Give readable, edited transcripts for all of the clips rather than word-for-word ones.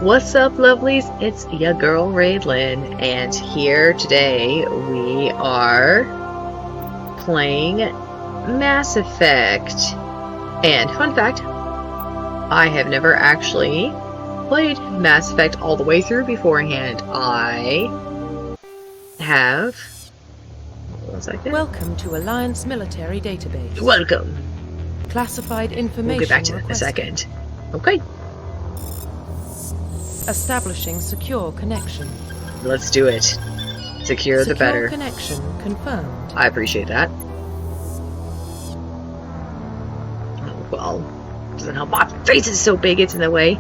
What's up, lovelies? It's your girl Raylin, and here today we are playing Mass Effect. And fun fact, I have never actually played Mass Effect all the way through beforehand. I have... One second. Welcome to Alliance Military Database. Welcome. Classified information. We'll get back to that in a second. Okay. Establishing secure connection. Let's do it. Secure the better. Secure connection confirmed. I appreciate that. Oh, well, doesn't help. My face is so big, it's in the way.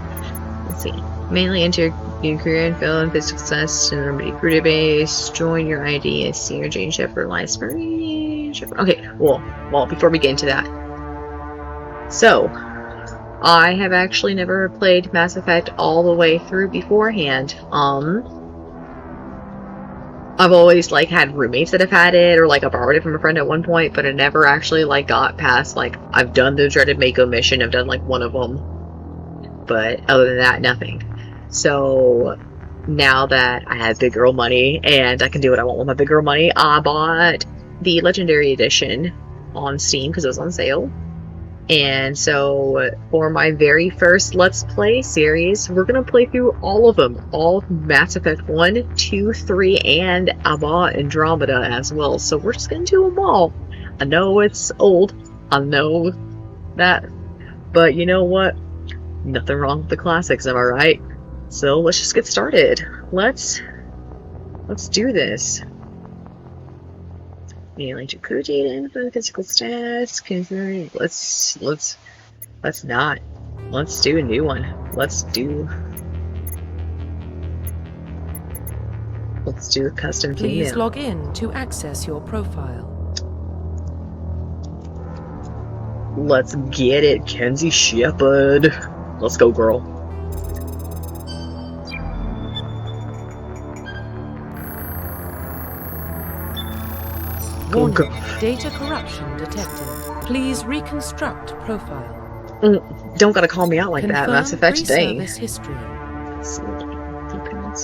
Let's see. Mainly enter your career and fill in physical success to the crew base. Join your ID as Senior Jane Shepard, Alliance Marine Shepard. Okay, well, before we get into that. So, I have actually never played Mass Effect all the way through beforehand. I've always had roommates that have had it, or I borrowed it from a friend at one point, but I never actually got past I've done the dreaded Mako mission. I've done one of them, but other than that, nothing. So now that I have big girl money and I can do what I want with my big girl money, I bought the Legendary Edition on Steam because it was on sale. And so, for my very first Let's Play series, we're going to play through all of them. All of Mass Effect 1, 2, 3, and I bought Andromeda as well. So we're just going to do them all. I know it's old. I know that. But you know what? Nothing wrong with the classics, am I right? So let's just get started. Let's do this. Mailing to crew data info, physical stats, confirming. Let's not. Let's do a new one. Let's do a custom female. Please log in to access your profile. Let's get it, Kenzie Shepard. Let's go, girl. Warning, data corruption detected. Please reconstruct profile. Don't gotta call me out like that, Mass Effect dang. Pre-service history.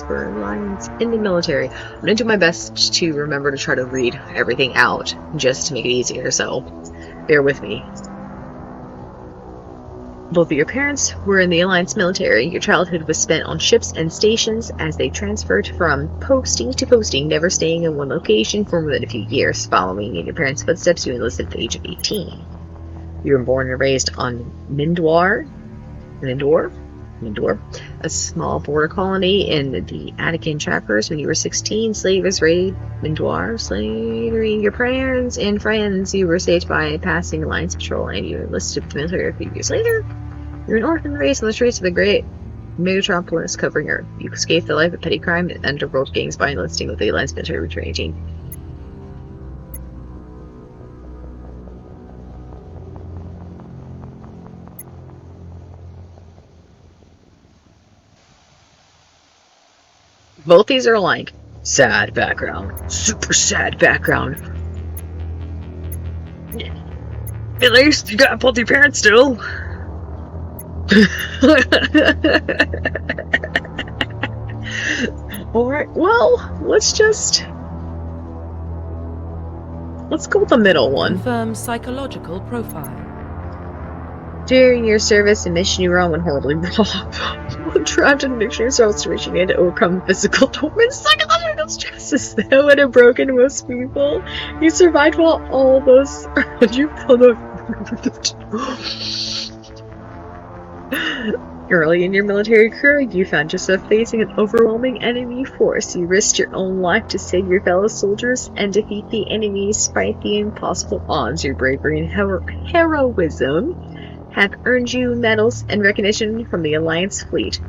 For Alliance in the military. I'm gonna do my best to remember to try to read everything out, just to make it easier, so bear with me. Both of your parents were in the Alliance military. Your childhood was spent on ships and stations as they transferred from posting to posting, never staying in one location for more than a few years. Following in your parents' footsteps, you enlisted at the age of 18. You were born and raised on Mindor, a small border colony in the Attican Trappers. When you were 16, slavers raided Mindor, slaving your parents and friends. You were saved by a passing Alliance patrol, and you enlisted with the military a few years later. You're an orphan raised on the streets of the great metropolis covering Earth. You escaped the life of petty crime and underworld gangs by enlisting with the Alliance military returning team. Both these are sad background. Super sad background. At least you got both your parents still. Alright, well, let's go with the middle one. Confirm psychological profile. During your service, a mission you were on went horribly wrong. Trapped in a mixture of situation, you had to overcome physical torment, psychological stresses that would have broken most people. You survived while all those around you felt Early in your military career, you found yourself facing an overwhelming enemy force. You risked your own life to save your fellow soldiers and defeat the enemy despite the impossible odds. Your bravery and heroism have earned you medals and recognition from the Alliance fleet.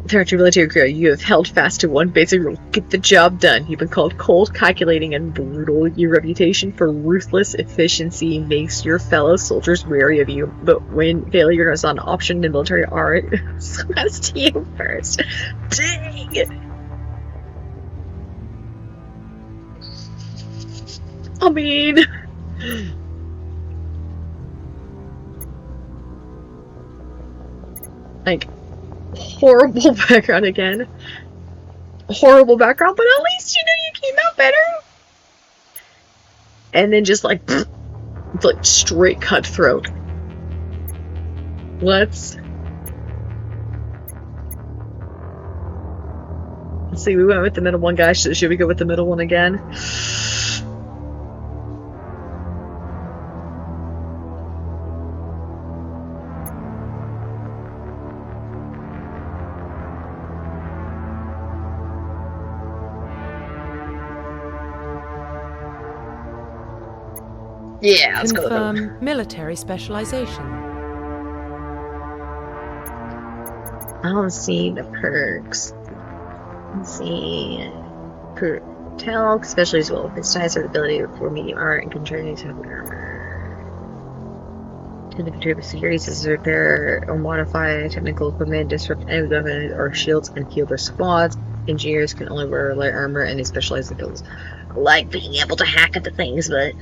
Throughout your military career, you have held fast to one basic rule: get the job done. You've been called cold, calculating, and brutal. Your reputation for ruthless efficiency makes your fellow soldiers wary of you, but when failure is an option in military art, so has to you first. Dang! I mean... Like, horrible background again. Horrible background, but at least, you know, you came out better. And then just like straight cutthroat. Let's see, we went with the middle one, guys. Should we go with the middle one again? Yeah, let's go with that one. Confirm military specialization. I don't see the perks. Let's see. Tell, especially as well with its size or ability for medium armor and contributing to armor. To the contribute series is repair or modify technical equipment, disrupt enemy weapons or shields, and heal their squads. Engineers can only wear light armor and these specialized abilities. I like being able to hack into things, but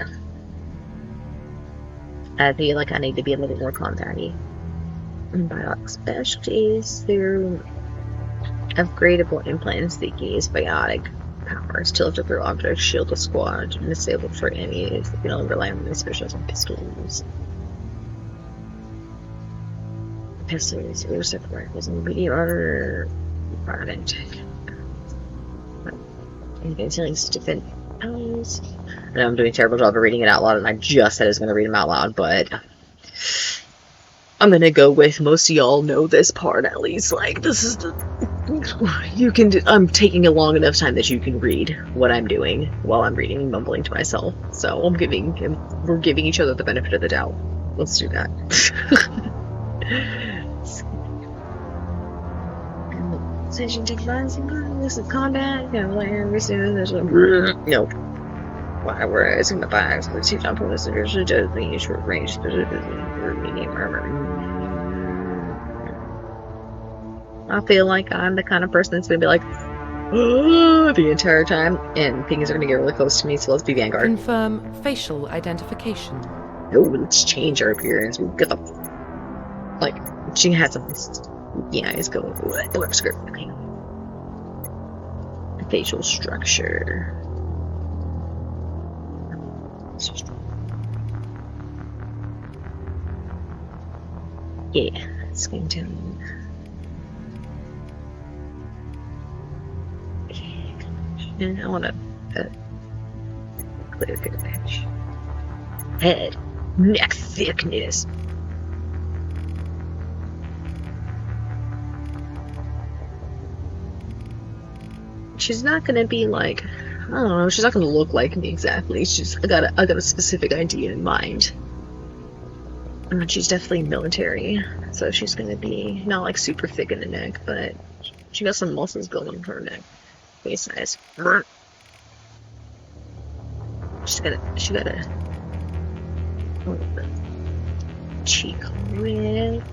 I feel like I need to be a little more combat-y. Biotic specialties through upgradable implants that can use biotic powers to lift up their objects, shield a squad, and disable for enemies. They can only rely on these specials and pistols. Pistols are separate rifles and medium armor product. Anything to defend powers. I know I'm doing a terrible job of reading it out loud, and I just said I was going to read them out loud, but I'm going to go with most of y'all know this part at least. Like, this is the... You can do, I'm taking a long enough time that you can read what I'm doing while I'm reading and mumbling to myself. So we're giving each other the benefit of the doubt. Let's do that. Session this is combat. No. Whereas in the bags, the two jump this usually does the short range, specifically for medium armor. I feel like I'm the kind of person that's gonna be like, the entire time, and things are gonna get really close to me, so let's be Vanguard. Confirm facial identification. Oh, let's change our appearance. We'll get the... Like, she has some... Yeah, it's going... Blip script. Okay. Facial structure. Yeah, it's going to... And I want to clear good edge. Head, neck thickness. She's not gonna be like, I don't know. She's not gonna look like me exactly. It's just I got a specific idea in mind. And she's definitely military, so she's gonna be not like super thick in the neck, but she got some muscles going in her neck. Face size. She got a cheek red.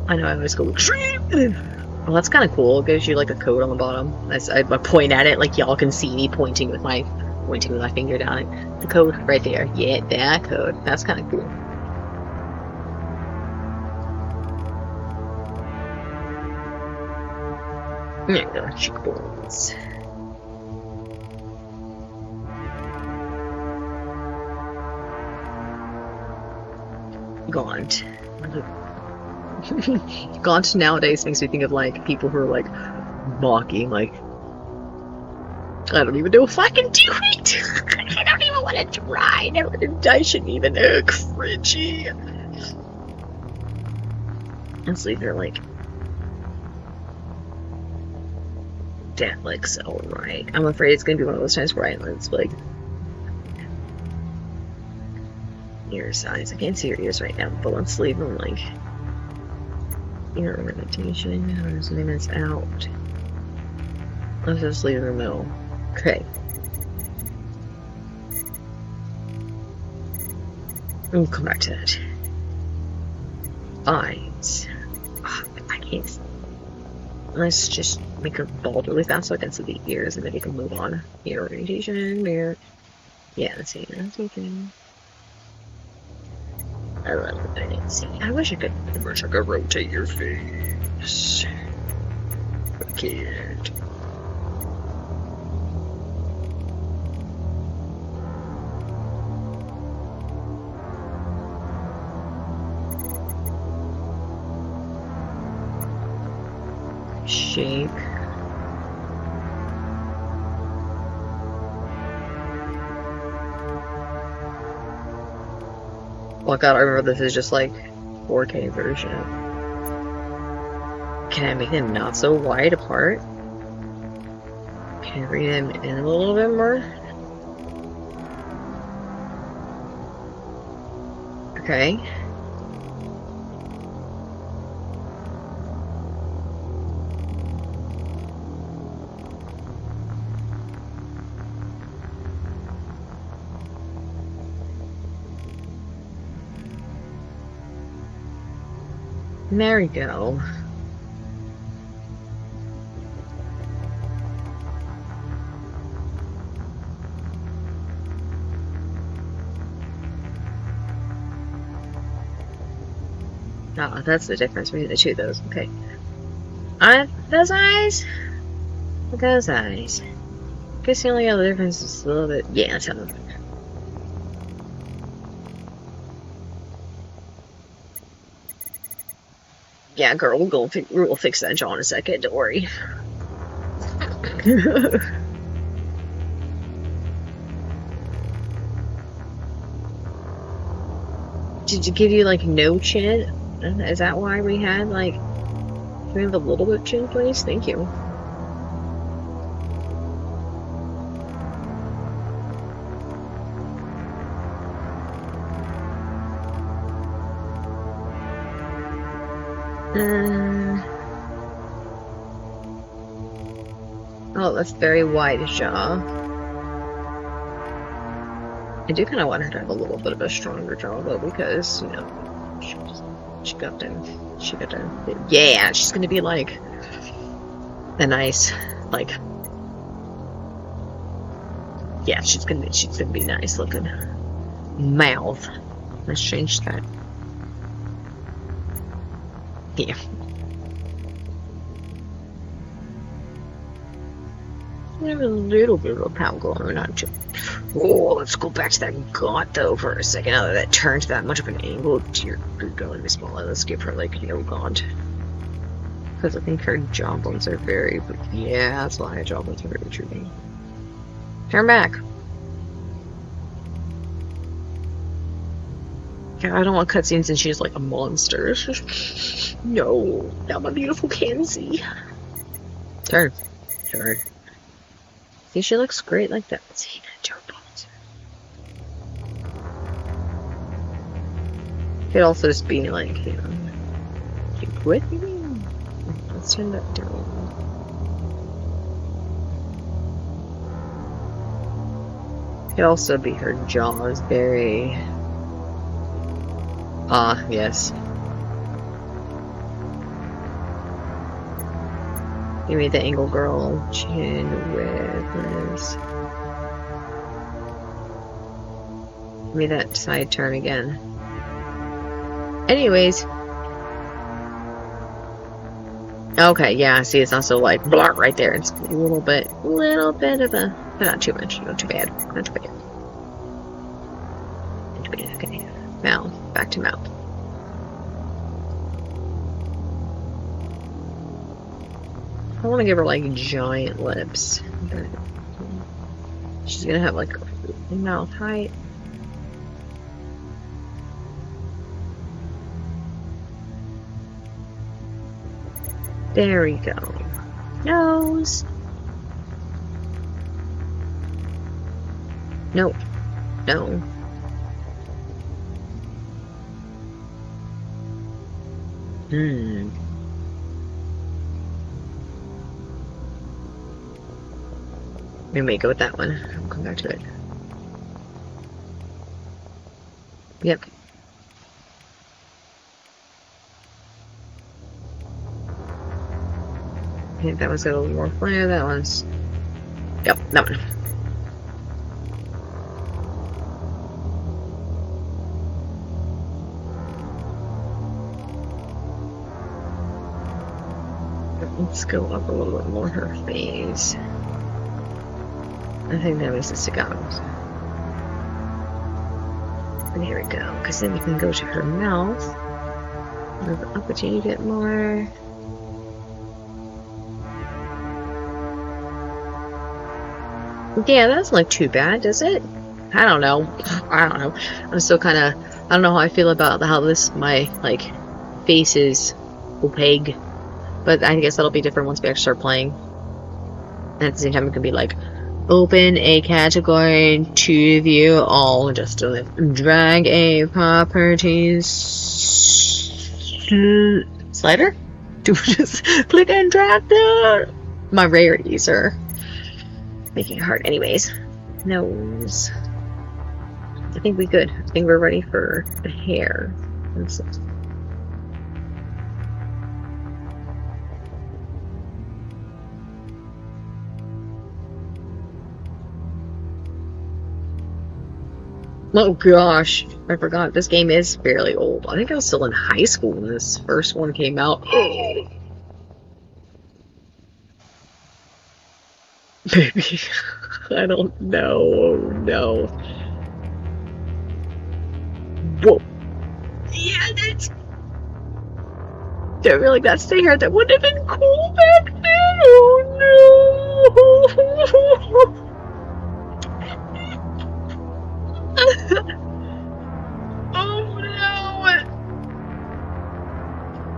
I know I always go extreme. Well, that's kind of cool. It gives you like a code on the bottom. I point at it like y'all can see me pointing with my finger down it. The code right there. Yeah, that code. That's kind of cool. There you go, cheekbones. Gaunt. Gaunt nowadays makes me think of like people who are like mocking, like, I don't even know if I can do it. I don't even want to try. I shouldn't even cringy. Honestly, they're like, that looks alright. I'm afraid it's gonna be one of those times where it's like ear size. I can't see your ears right now, but let's leave them like ear ornamentation. There's something that's out. Let's just leave them middle. Okay. We'll come back to that. Eyes. I can't. Let's just make her bald really fast so I can see the ears and then we can move on. Ear orientation, ear. Yeah, let's see. That's okay. I love it. See, I wish I could rotate your face. I can't. Shake. Oh god, I remember this is just like 4K version. Can I make them not so wide apart? Can I bring them in a little bit more? Okay. There we go. Oh, that's the difference between the two of those. Okay. Those eyes? Those eyes. I guess the only other difference is a little bit. Yeah, that's how. Yeah, girl, we'll fix that jaw in a second. Don't worry. Did you give you like no chin? Is that why we had like? Can we have a little bit of chin, please? Thank you. Oh, that's very wide jaw. I do kind of want her to have a little bit of a stronger jaw, though, because, you know, she got down. Yeah, she's gonna be like a nice, like, yeah, she's gonna be nice looking. Mouth. Let's change that. Yeah. We have a little bit of a pound going on too. Oh, let's go back to that gaunt though for a second. Now that turned to that much of an angle, dear going to be smaller. Let's give her like no gaunt. Because I think her jawbones are very, yeah, that's why her jawbones are very intriguing. Turn back. Yeah, I don't want cutscenes and she's like a monster. No, not my beautiful Kenzie. Turn. Turn. See, she looks great like that. See, jawbones. Could also just be like, you know, keep with me. Let's turn that down. Could also be her jaw is very. Yes. Give me the angle girl. Chin with lips. Give me that side turn again. Anyways. Okay, yeah, see, it's also like blah right there. It's a little bit of a, not too much, not too bad, not too bad. Not too bad, okay. Mouth, back to mouth. I want to give her like giant lips, but she's gonna have like a mouth height. There we go. Nose. Nope. No. We may go with that one. I'll come back to it. Yep. I think that one's got a little more flare. That one's. Yep, that one. Let's go up a little bit more her face. I think that makes it stick out. And here we go, because then we can go to her mouth. Move it up a teeny bit more. Yeah, that doesn't look too bad, does it? I don't know. I'm still kind of... I don't know how I feel about how my, like, face is opaque. But I guess that'll be different once we actually start playing. And at the same time, it can be like, open a category to view all, just to drag a properties slider? Do we just click and drag there? My rarities are making it hard. Anyways, nose. I think we good. I think we're ready for the hair. Oh gosh, I forgot this game is fairly old. I think I was still in high school when this first one came out. Maybe. I don't know. No. Whoa. Yeah, that's... Don't really that's the hair that would have been cool back then. Oh no. Oh no!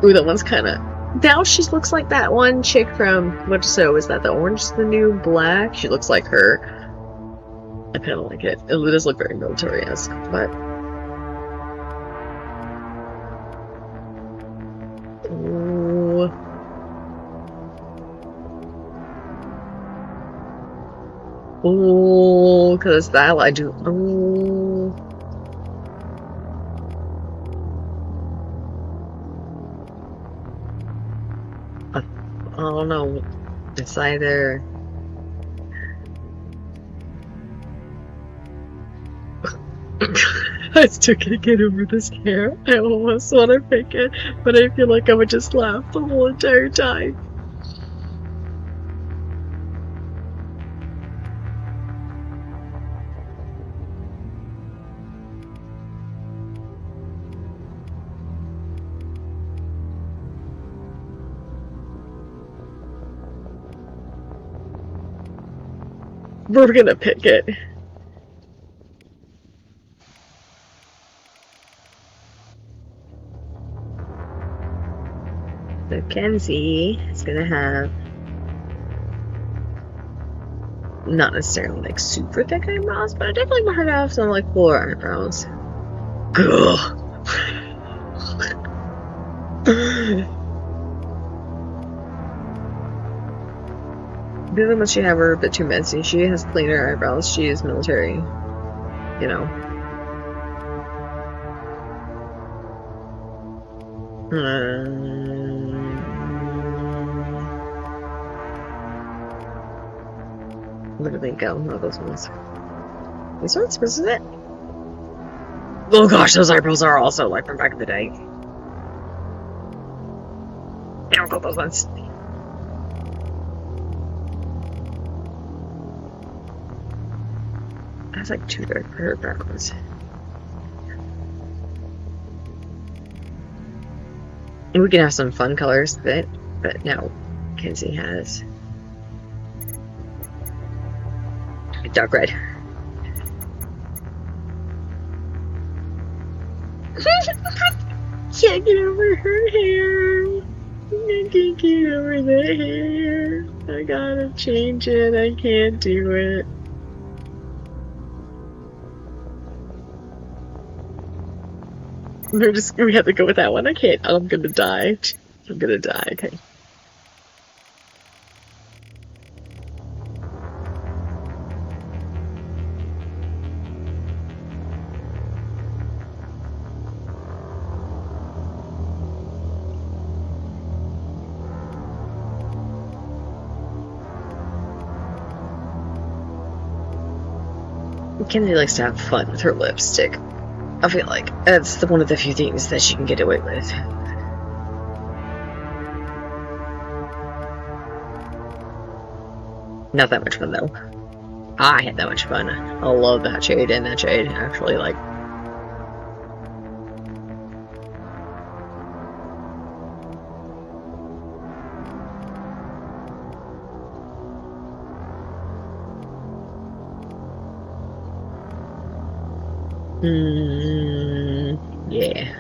Ooh, that one's kind of... Now she looks like that one chick from... What so? Is that the Orange is the New Black? She looks like her. I kind of like it. It does look very military-esque, but... Ooh. Ooh, because that I do... Ooh. I don't know. It's either... I still can't get over this hair. I almost want to pick it, but I feel like I would just laugh the whole entire time. We're gonna pick it. So Kenzie is gonna have not necessarily like super thick eyebrows, but I definitely want her to have some like fuller eyebrows. Ugh. The other ones she have are a bit too messy. She has cleaner eyebrows. She is military, you know. Where do they go? No, those ones. These ones? This is it? Oh gosh, those eyebrows are also like from back in the day. I don't go those ones. That's like too dark for her backwards. And we can have some fun colors that, but no, Kenzie has dark red. Can't get over her hair. I can't get over the hair. I gotta change it. I can't do it. We have to go with that one. I can't. I'm gonna die. I'm gonna die. Okay. Kenzie likes to have fun with her lipstick. I feel like that's one of the few things that she can get away with. Not that much fun though. I had that much fun. I love that shade, and that shade actually like. Yeah.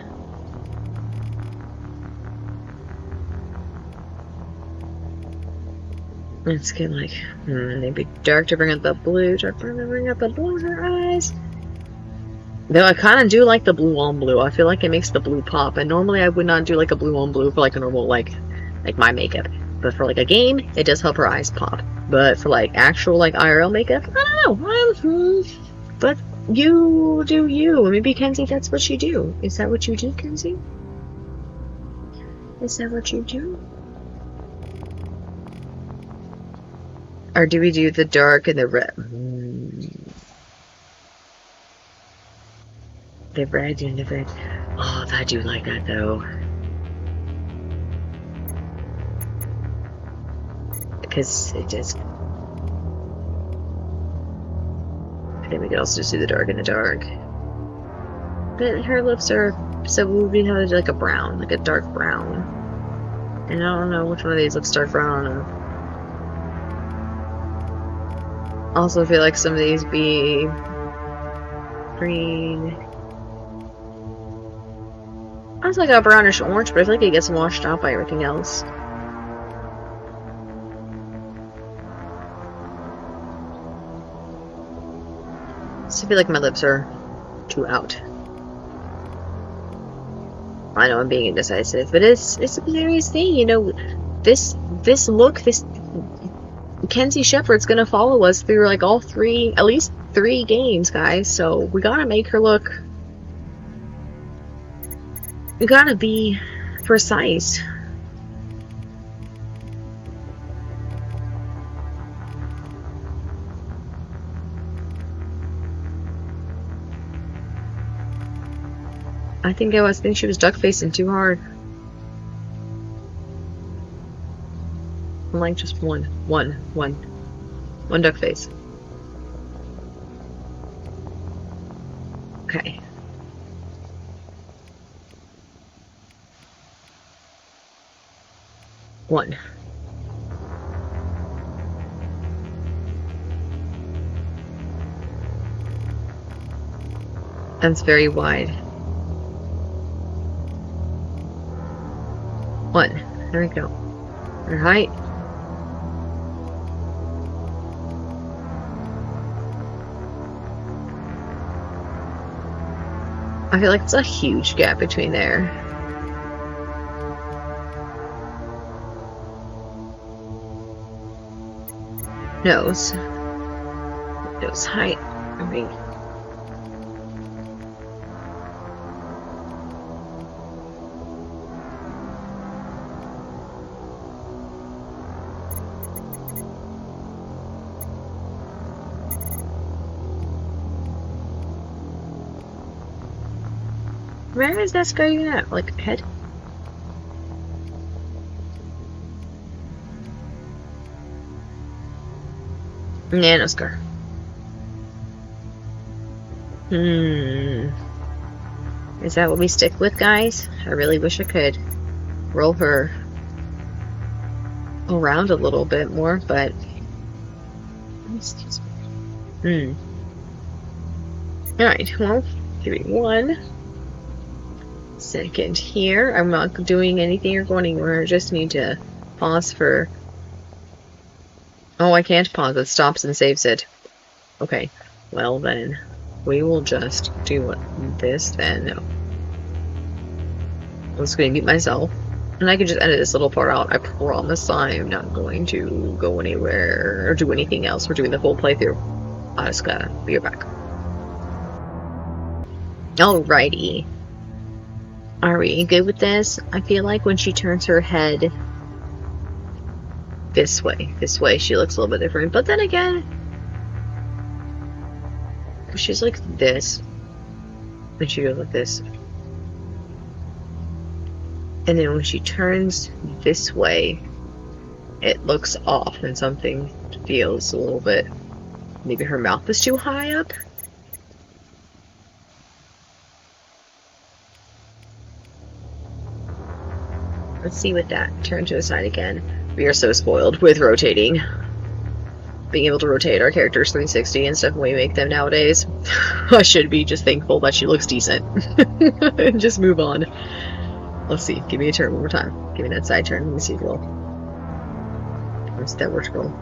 It's getting like, maybe dark to bring out the blue, dark to bring out the blue in her eyes. Though I kind of do like the blue on blue. I feel like it makes the blue pop. And normally I would not do like a blue on blue for like a normal like my makeup. But for like a game, it does help her eyes pop. But for like actual like IRL makeup, I don't know. But you do you. Maybe Kenzie, that's what you do. Is that what you do, Kenzie? Is that what you do? Or do we do the dark and the red? The red and the red. Oh, I do like that though. Because it just. Then we could also just do the dark and the dark. But her lips are. So we would have like a brown, like a dark brown. And I don't know which one of these looks dark brown. I don't know. Also feel like some of these be green. I was like a brownish orange, but I feel like it gets washed out by everything else. So I feel like my lips are too out. I know I'm being indecisive, but it's a hilarious thing, you know. This look, this Kenzie Shepherd's gonna follow us through like all three, at least 3 games, guys. So we gotta make her look. We gotta be precise. I think she was duck facing too hard. Like just one duck face. Okay. One. That's very wide. One. There we go. Her height. I feel like it's a huge gap between there. Nose. Nose height. I mean. Where is that going at? Like, head? Nano scar. Is that what we stick with, guys? I really wish I could roll her around a little bit more, but... Excuse me. Alright, well, give me 1 second here. I'm not doing anything or going anywhere. I just need to pause for... Oh, I can't pause. It stops and saves it. Okay. Well, then, we will just do this then. No. I'm just going to mute myself. And I can just edit this little part out. I promise I'm not going to go anywhere or do anything else. We're doing the full playthrough. I just gotta be back. Alrighty. Are we good with this? I feel like when she turns her head this way, she looks a little bit different. But then again, she's like this, and she goes like this. And then when she turns this way, it looks off and something feels a little bit... Maybe her mouth is too high up? Let's see with that. Turn to the side again. We are so spoiled with rotating. Being able to rotate our characters 360 and stuff when we make them nowadays. I should be just thankful that she looks decent. And just move on. Let's see. Give me a turn one more time. Give me that side turn. Let me see if we'll... Where's that vertical?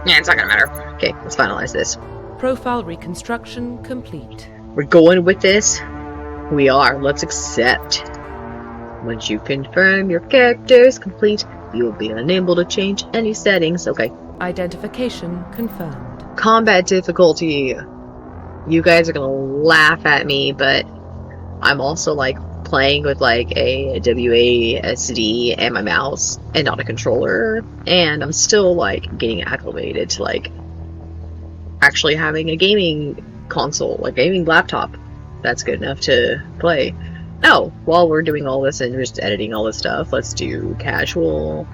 Yeah, it's not gonna matter. Okay, let's finalize this. Profile reconstruction complete. We're going with this. We are. Let's accept. Once you confirm your character is complete, you will be unable to change any settings. Okay. Identification confirmed. Combat difficulty. You guys are gonna laugh at me, but I'm also like playing with like a WASD and my mouse and not a controller, and I'm still like getting acclimated to like actually having a gaming console, like gaming laptop that's good enough to play. Oh, while we're doing all this and just editing all this stuff, let's do casual,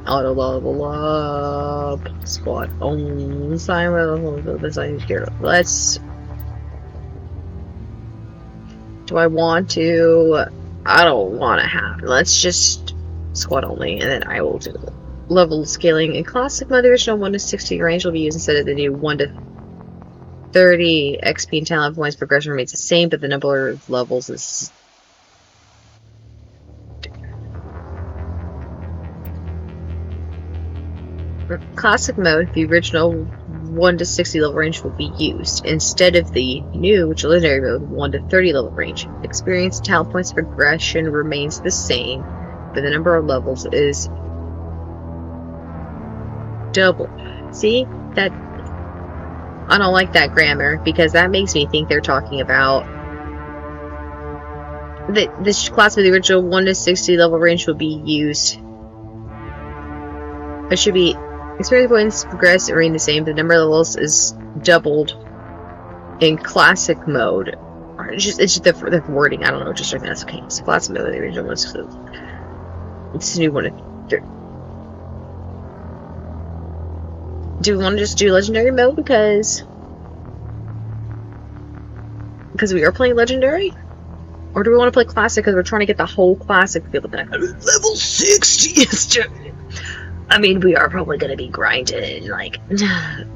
auto level up, squad on let's... Do I want to? I don't want to have. Let's just squad only, and then I will do level scaling. In classic mode, the original 1 to 60 range will be used instead of the new 1 to 30. XP and talent points progression remains the same, but the number of levels is... For classic mode, the original 1 to 60 level range will be used instead of the new, which is legendary mode, 1 to 30 level range. Experience and talent points progression remains the same, but the number of levels is double. See? That... I don't like that grammar, because that makes me think they're talking about that this class of the original 1 to 60 level range will be used. It should be experience points progress remain the same, but the number of levels is doubled in classic mode. It's just the wording. I don't know. Just like that's okay. So classic mode, the original one. It's a new one. Do we want to just do legendary mode because we are playing legendary, or do we want to play classic because we're trying to get the whole classic feel of that? Level 60 is just... I mean, we are probably going to be grinding, like... And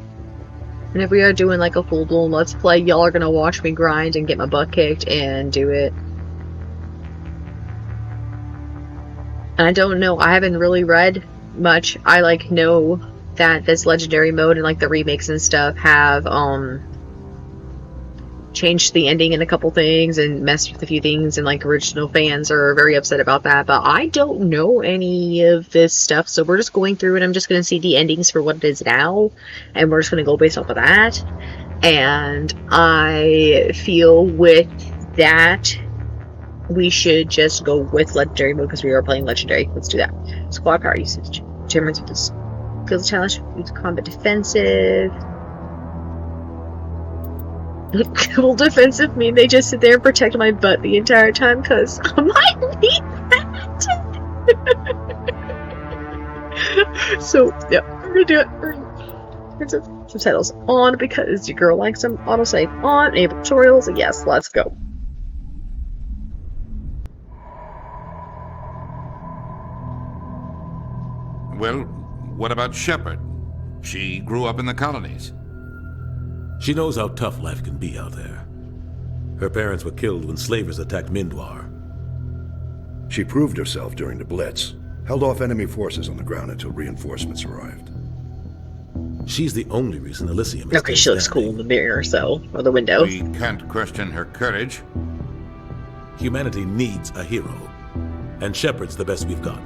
if we are doing, like, a full-blown Let's Play, y'all are going to watch me grind and get my butt kicked and do it. And I don't know, I haven't really read much. I, like, know that this legendary mode and, like, the remakes and stuff have, changed the ending in a couple things and messed with a few things, and like original fans are very upset about that, but I don't know any of this stuff, so we're just going through and I'm just going to see the endings for what it is now, and we're just going to go based off of that. And I feel with that we should just go with legendary mode because we are playing legendary. Let's do that. Squad power usage determines with the skills challenge with combat defensive. Will defensive mean they just sit there and protect my butt the entire time? Because I might need that. So, yeah, we're gonna do it. Here's some subtitles on because your girl likes them. Autosave on. Enable tutorials. Yes, let's go. Well, what about Shepard? She grew up in the colonies. She knows how tough life can be out there. Her parents were killed when slavers attacked Mindwar. She proved herself during the Blitz, held off enemy forces on the ground until reinforcements arrived. She's the only reason Elysium is Okay, she looks cool in the mirror, so, or the window. We can't question her courage. Humanity needs a hero, and Shepard's the best we've got.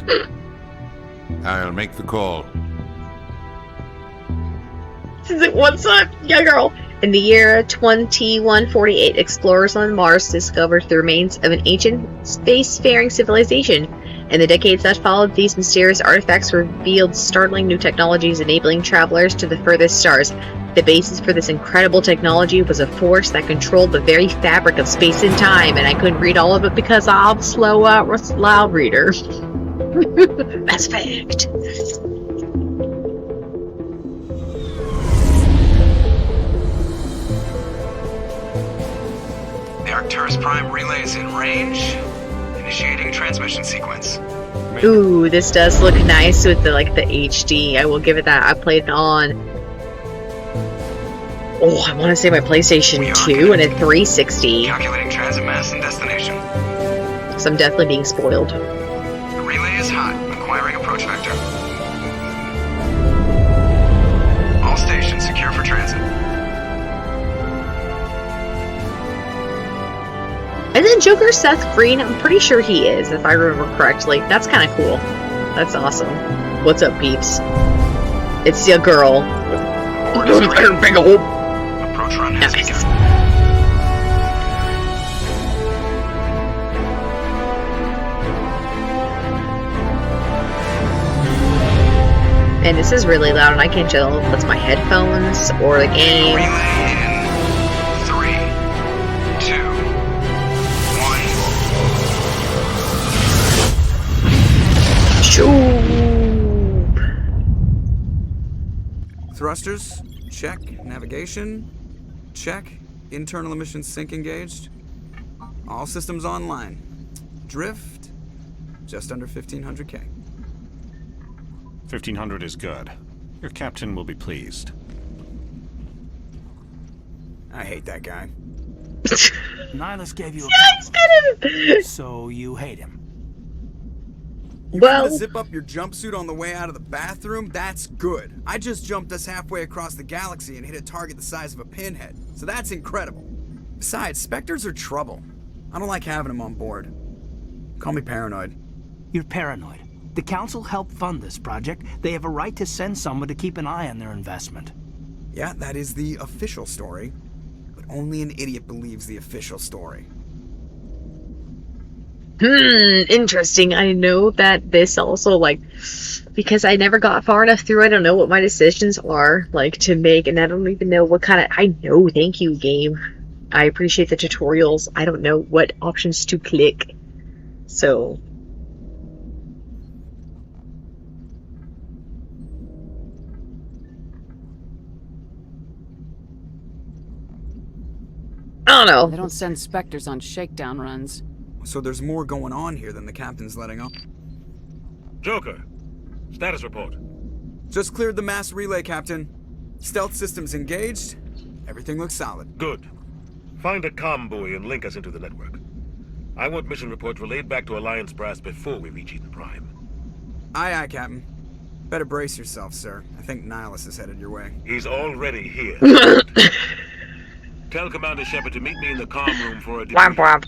I'll make the call. What's up, yeah, girl? In the year 2148, explorers on Mars discovered the remains of an ancient spacefaring civilization. In the decades that followed, these mysterious artifacts revealed startling new technologies enabling travelers to the furthest stars. The basis for this incredible technology was a force that controlled the very fabric of space and time, and I couldn't read all of it because I'm a slow loud reader. Mass Effect. The Arcturus Prime relay is in range. Initiating transmission sequence. Ooh, this does look nice with the HD. I will give it that. I played it on. Oh, I want to say my PlayStation 2 and a 360. Calculating transit mass and destination. So I'm definitely being spoiled. The relay is hot. Acquiring approach vector. All stations secure for transit. Isn't Joker Seth Green? I'm pretty sure he is, if I remember correctly. That's kind of cool. That's awesome. What's up, peeps? It's your girl. Approach run has begun. And this is really loud, and I can't tell if that's my headphones or the game. Relay in 3, 2, 1. Thrusters, check. Navigation, check. Internal emissions sync engaged. All systems online. Drift, just under 1500K. 1500 is good. Your captain will be pleased. I hate that guy. Nihilus gave you a Yes, so you hate him. You Well- gotta zip up your jumpsuit on the way out of the bathroom? That's good. I just jumped us halfway across the galaxy and hit a target the size of a pinhead, so that's incredible. Besides, Spectres are trouble. I don't like having them on board. Call me paranoid. You're paranoid. The Council helped fund this project. They have a right to send someone to keep an eye on their investment. Yeah, that is the official story, but only an idiot believes the official story. Interesting. I know that this also, because I never got far enough through, I don't know what my decisions are, to make, and I don't even know what kind of... I know, thank you, game. I appreciate the tutorials. I don't know what options to click. So... I don't know. They don't send Spectres on shakedown runs. So there's more going on here than the captain's letting up. Joker, status report. Just cleared the mass relay, Captain. Stealth systems engaged. Everything looks solid. Good. Find a comm buoy and link us into the network. I want mission reports relayed back to Alliance Brass before we reach Eden Prime. Aye, aye, Captain. Better brace yourself, sir. I think Nihilus is headed your way. He's already here. Tell Commander Shepard to meet me in the comm room for a Womp debrief. womp.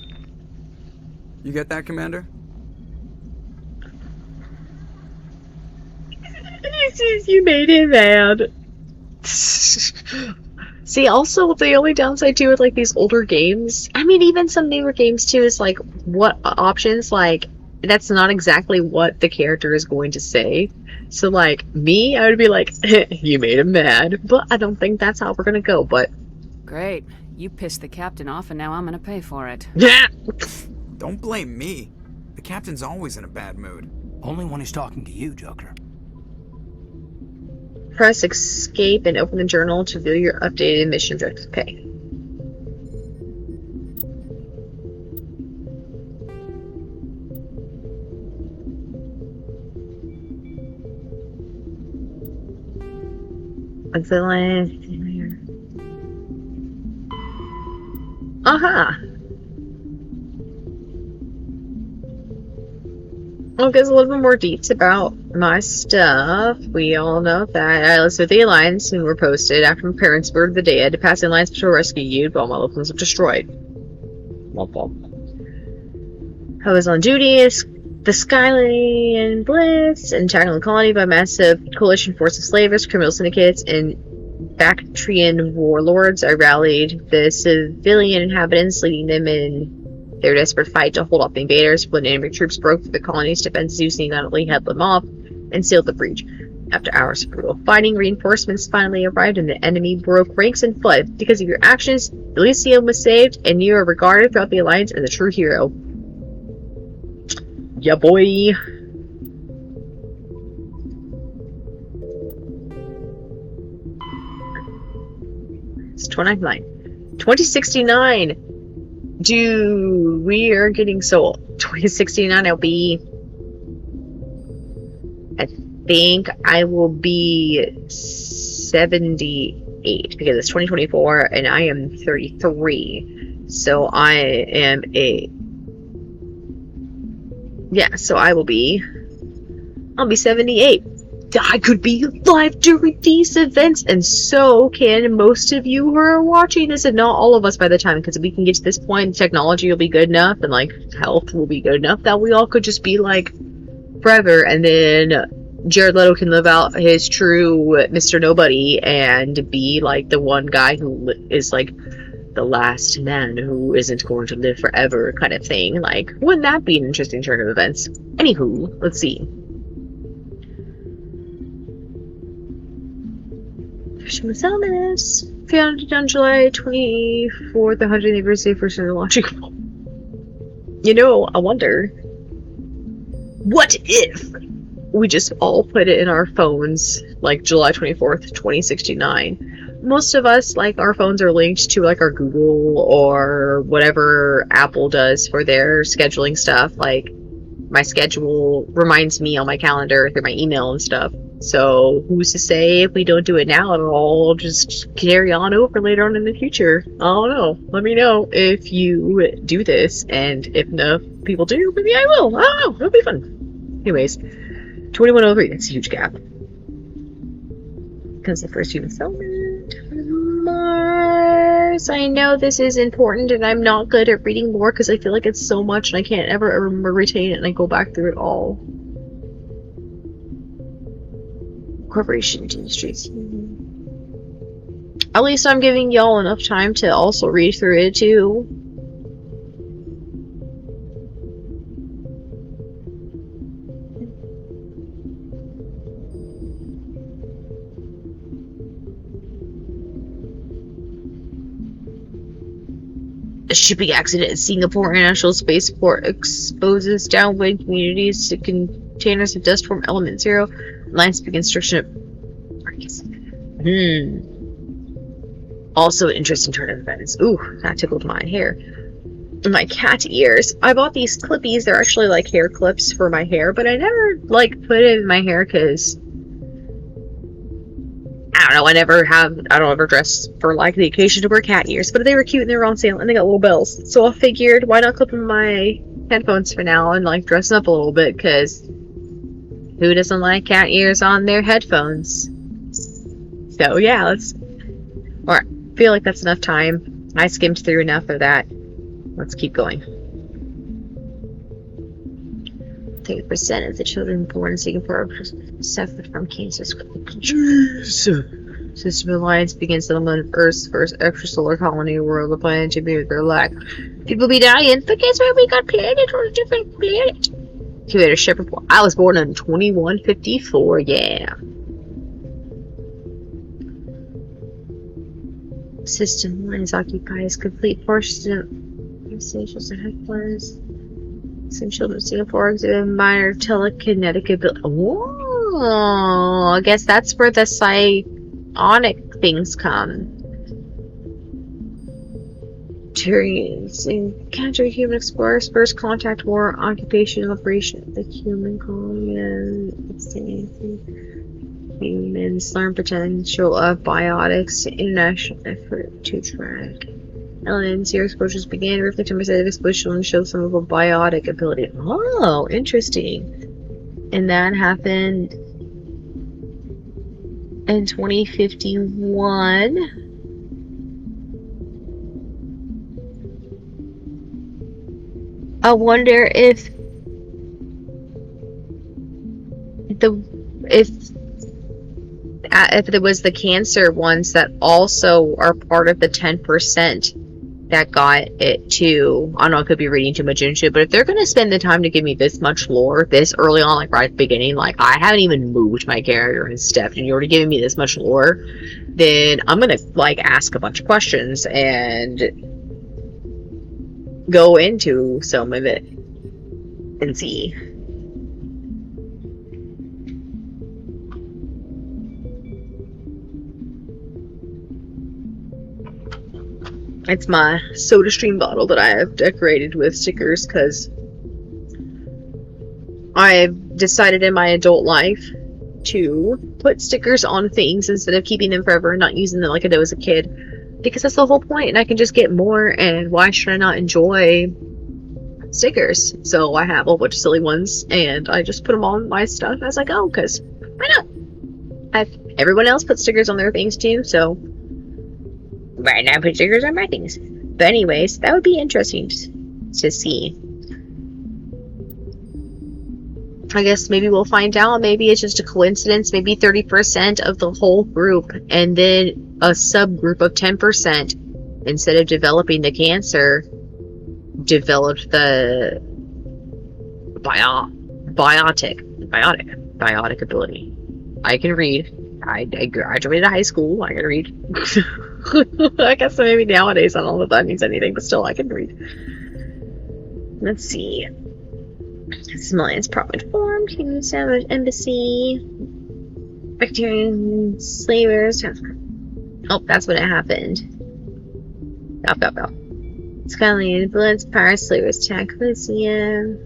You get that, Commander? You made him mad. See, also, the only downside too with these older games, I mean, even some newer games too, is what options, that's not exactly what the character is going to say. So, me, I would be like, you made him mad, but I don't think that's how we're gonna go, but... Great. You pissed the captain off and now I'm gonna pay for it. Yeah! Don't blame me. The captain's always in a bad mood. Only when he's talking to you, Joker. Press escape and open the journal to view your updated mission objectives. Okay. What's the line? Aha! Well, gives a little bit more deets about my stuff. We all know that I listed with the Alliance who were posted after my parents were the dead to pass the Alliance patrol rescue you, but all my loved ones were destroyed. Womp womp. I was on duty as the Skyline Blitz and tackling the colony by massive coalition force of slavers, criminal syndicates, and Bactrian warlords. I rallied the civilian inhabitants, leading them in Their desperate fight to hold off the invaders when enemy troops broke through the colony's defenses, unilaterally headed them off and sealed the breach. After hours of brutal fighting, reinforcements finally arrived and the enemy broke ranks and fled. Because of your actions, Elysium was saved, and you are regarded throughout the Alliance as a true hero. Yeah, boy. It's 2099. 2069! We are getting so old. 2069, I'll be... I think I will be 78 because it's 2024 and I am 33. So I am so I'll be 78. I could be live during these events, and so can most of you who are watching this, and not all of us by the time, because we can get to this point, technology will be good enough, and like health will be good enough that we all could just be like forever, and then Jared Leto can live out his true Mr. Nobody and be like the one guy who is like the last man who isn't going to live forever kind of thing. Like, wouldn't that be an interesting turn of events? Anywho, let's see. Fisherman Settlements, founded on July 24th, the 100th anniversary of first launching. You know, I wonder, what if we just all put it in our phones, like July 24th, 2069. Most of us, like, our phones are linked to, like, our Google or whatever Apple does for their scheduling stuff. Like, my schedule reminds me on my calendar through my email and stuff. So, who's to say if we don't do it now, it'll all just carry on over later on in the future? I don't know. Let me know if you do this, and if enough people do, maybe I will. I don't know. It'll be fun. Anyways. 2103, that's a huge gap. Because the first human settlement Mars. I know this is important and I'm not good at reading more because I feel like it's so much and I can't ever remember retain it and I go back through it all. Corporation Industries. At least I'm giving y'all enough time to also read through it too. A shipping accident at Singapore International Spaceport exposes downwind communities to containers of dust form element 0. Alliance begins construction of... Also an interesting turn of events. Ooh, that tickled my hair. My cat ears. I bought these clippies. They're actually like hair clips for my hair, but I never like put it in my hair because I don't know, I don't ever dress for like the occasion to wear cat ears, but they were cute and they were on sale and they got little bells. So I figured, why not clip in my headphones for now and like dress up a little bit, because who doesn't like cat ears on their headphones? So yeah, alright, feel like that's enough time. I skimmed through enough of that. Let's keep going. 30% of the children born in Singapore suffered from cancer. System Alliance begins settlement of Earth's first extrasolar colony world. The planet to be with their lack. People be dying, but guess where we got planet or a different planet? Curator Shepard. I was born in 2154, yeah. System Alliance occupies complete portions of essentials and headquarters. Some children in Singapore exhibit minor telekinetic ability. Whoa! I guess that's where the psionic things come. Turians encounter human explorers, first contact war, occupation, liberation of the human colony, humans learn potential of biotics, international effort to track. Alien zero exposures began to reflect on percentage of exposure and show some of a biotic ability. Oh, interesting. And that happened in 2051. I wonder if there was the cancer ones that also are part of the 10%. that got it too. I don't know, I could be reading too much into it, but if they're gonna spend the time to give me this much lore this early on, like right at the beginning, like I haven't even moved my character and stuff, and you're already giving me this much lore, then I'm gonna like ask a bunch of questions and go into some of it and see. It's my SodaStream bottle that I have decorated with stickers because I've decided in my adult life to put stickers on things instead of keeping them forever and not using them like I did as a kid, because that's the whole point, and I can just get more, and why should I not enjoy stickers? So I have a whole bunch of silly ones, and I just put them on my stuff as I go, because why not? Everyone else puts stickers on their things too, so why not put stickers on my things? But anyways, that would be interesting to see. I guess maybe we'll find out. Maybe it's just a coincidence. Maybe 30% of the whole group, and then a subgroup of 10%, instead of developing the cancer, developed the biotic ability. I can read. I graduated high school. I can read. I guess maybe nowadays I don't know if that means anything, but still I can read. Let's see. Somalians prominent formed, human savage embassy, Bacterian slavers. Oh, that's when it happened. Skyline influence, pirate slavers attack Lycia.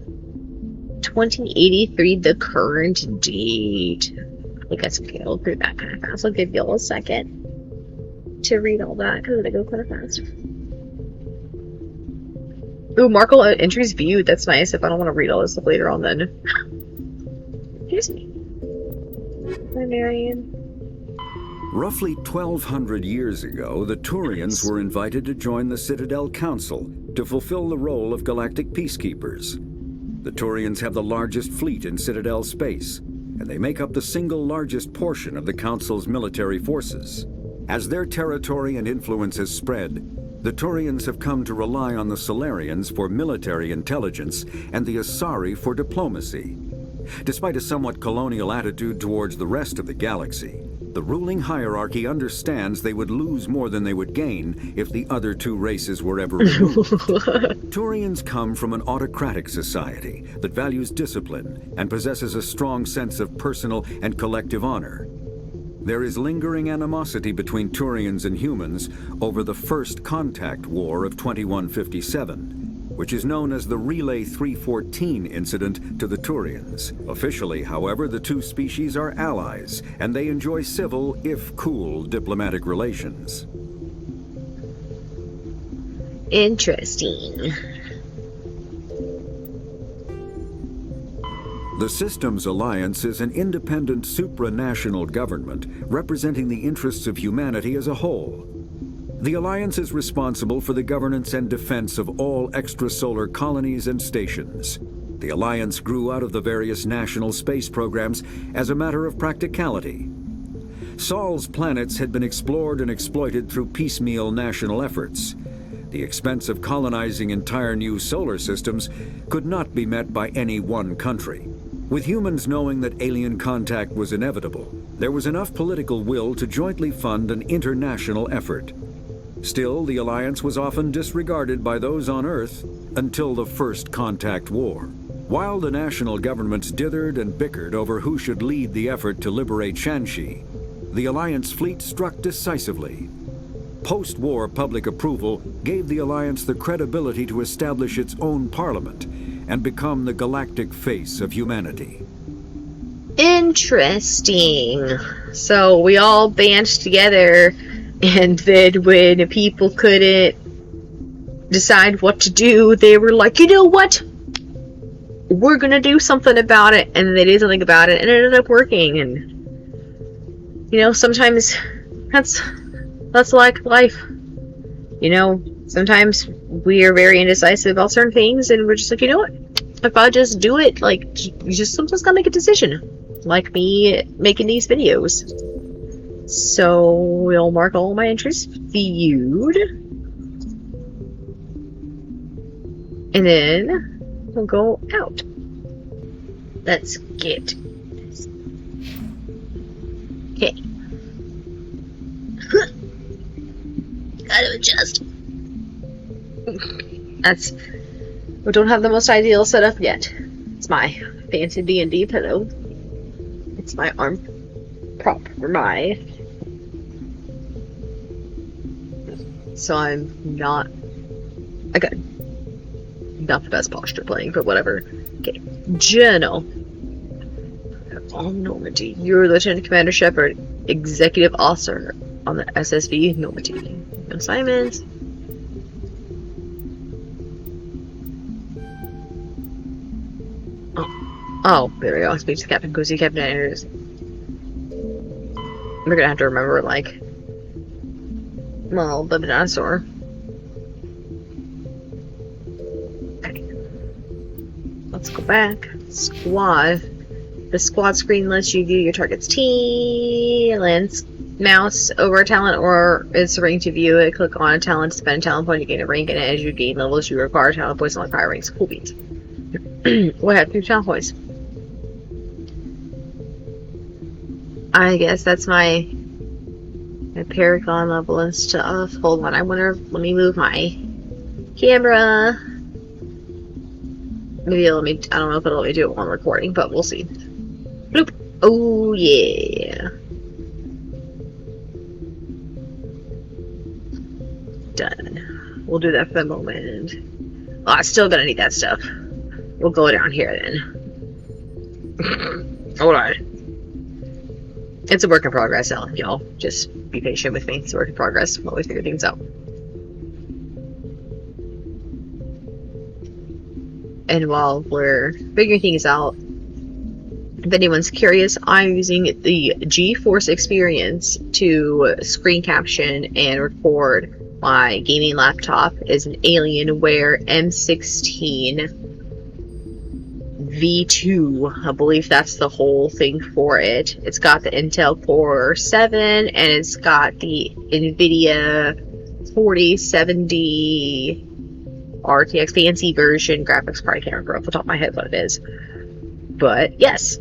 2083, the current date. I guess okay, I'll do that kind of fast. I'll give you all a second to read all that because they go kind of fast. Ooh, Markle entries viewed. That's nice if I don't want to read all this stuff later on then. Excuse me. Hi, Marion. Roughly 1,200 years ago, the Turians were invited to join the Citadel Council to fulfill the role of galactic peacekeepers. The Turians have the largest fleet in Citadel space, and they make up the single largest portion of the Council's military forces. As their territory and influence has spread, the Turians have come to rely on the Solarians for military intelligence and the Asari for diplomacy. Despite a somewhat colonial attitude towards the rest of the galaxy, the ruling hierarchy understands they would lose more than they would gain if the other two races were ever removed. Turians come from an autocratic society that values discipline and possesses a strong sense of personal and collective honor. There is lingering animosity between Turians and humans over the First Contact War of 2157, which is known as the Relay 314 incident to the Turians. Officially, however, the two species are allies, and they enjoy civil, if cool, diplomatic relations. Interesting. The Systems Alliance is an independent supranational government representing the interests of humanity as a whole. The Alliance is responsible for the governance and defense of all extrasolar colonies and stations. The Alliance grew out of the various national space programs as a matter of practicality. Sol's planets had been explored and exploited through piecemeal national efforts. The expense of colonizing entire new solar systems could not be met by any one country. With humans knowing that alien contact was inevitable, there was enough political will to jointly fund an international effort. Still, the Alliance was often disregarded by those on Earth until the First Contact War. While the national governments dithered and bickered over who should lead the effort to liberate Shanxi, the Alliance fleet struck decisively. Post-war public approval gave the Alliance the credibility to establish its own parliament and become the galactic face of humanity. Interesting. So we all banded together, and then when people couldn't decide what to do, they were like, you know what? We're gonna do something about it, and they did something about it, and it ended up working. And you know, sometimes that's like life. You know, sometimes we are very indecisive about certain things, and we're just like, you know what? If I just do it, like, you just sometimes gotta make a decision. Like me making these videos. So we'll mark all my entries viewed. And then we'll go out. Let's get this. Okay. Gotta adjust. We don't have the most ideal setup yet. It's my fancy D&D pillow. It's my arm prop for my... So I'm not... Again, not the best posture playing, but whatever. Okay, Journal. On Normandy. You're Lieutenant Commander Shepard, Executive Officer on the SSV Normandy. No assignments. Oh, there we go. Speak to Captain Cozy, Captain Anders. We're gonna have to remember, like, well, the dinosaur. Okay. Let's go back. Squad. The squad screen lets you view your target's talents. Mouse over a talent or it's a ring to view it. Click on a talent to spend a talent point to gain a rank, and as you gain levels, you require talent points on higher ranks. Cool beans. We'll have 2 talent points. I guess that's my Paragon level and stuff. Hold on, let me move my camera. Maybe it'll let me, I don't know if it'll let me do it while I'm recording, but we'll see. Bloop. Oh yeah. Done. We'll do that for the moment. Oh, I'm still gonna need that stuff. We'll go down here then. Hold on. It's a work in progress, y'all. Just be patient with me. It's a work in progress. We'll always figure things out. And while we're figuring things out, if anyone's curious, I'm using the GeForce Experience to screen caption and record my gaming laptop. Is an Alienware M16 V2, I believe that's the whole thing for it. It's got the Intel Core 7 and it's got the NVIDIA 4070 RTX fancy version graphics card. I can't remember off the top of my head what it is, but yes.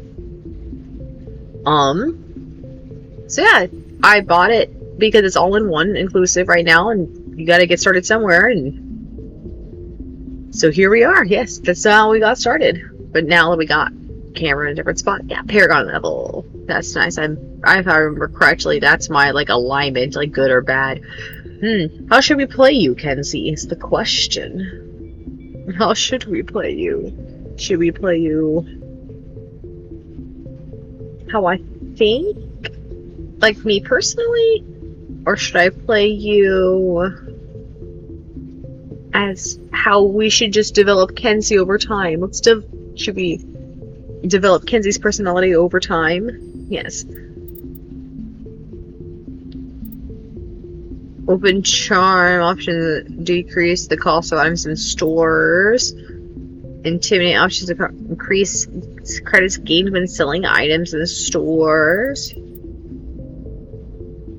So yeah, I bought it because it's all in one inclusive right now, and you got to get started somewhere, and so here we are. Yes, that's how we got started. But now that we got camera in a different spot, yeah, Paragon level. That's nice. If I remember correctly, that's my like alignment, like good or bad. How should we play you, Kenzie? Is the question. How should we play you? Should we play you how I think? Like me personally? Or should I play you as how we should just develop Kenzie over time? Should we develop Kenzie's personality over time? Yes. Open charm options decrease the cost of items in stores. Intimidate options increase credits gained when selling items in stores.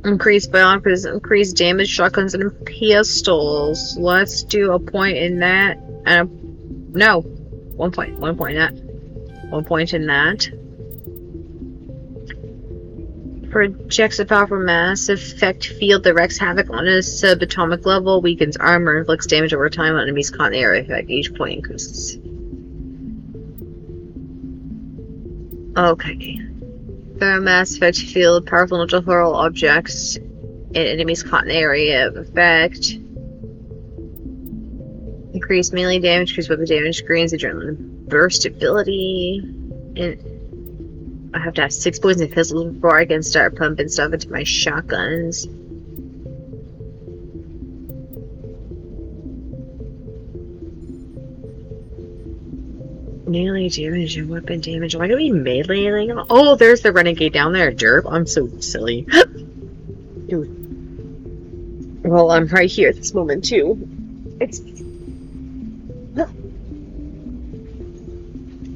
Increase beyond increase damage shotguns and pistols. Let's do a point in that and no. 1 point. 1 point in that. 1 point in that. Projects a powerful mass effect field that wreaks havoc on a subatomic level, weakens armor, inflicts damage over time on enemies caught in the area effect. Each point increases. Okay. The mass effect field, powerful neutral hurl objects and enemies caught in the area of effect. Increase melee damage, increase weapon damage, screens, adrenaline burst ability. And I have to have 6 points in pistols before I can start pumping stuff into my shotguns. Melee damage and weapon damage. Am I gonna be meleeing? Oh, there's the renegade down there. Derp. I'm so silly. Dude. Well, I'm right here at this moment too.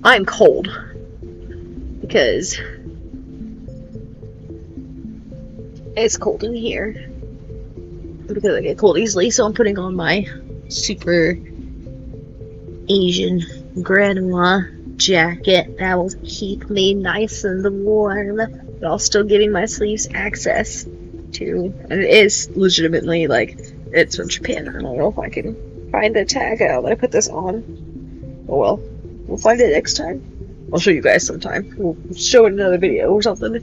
I'm cold. Because it's cold in here. Because I get cold easily, so I'm putting on my super Asian grandma jacket that will keep me nice and warm, while still giving my sleeves access to, and it is legitimately, like, it's from Japan. I don't know if I can find the tag that I put this on. Oh well, we'll find it next time. I'll show you guys sometime. We'll show it in another video or something.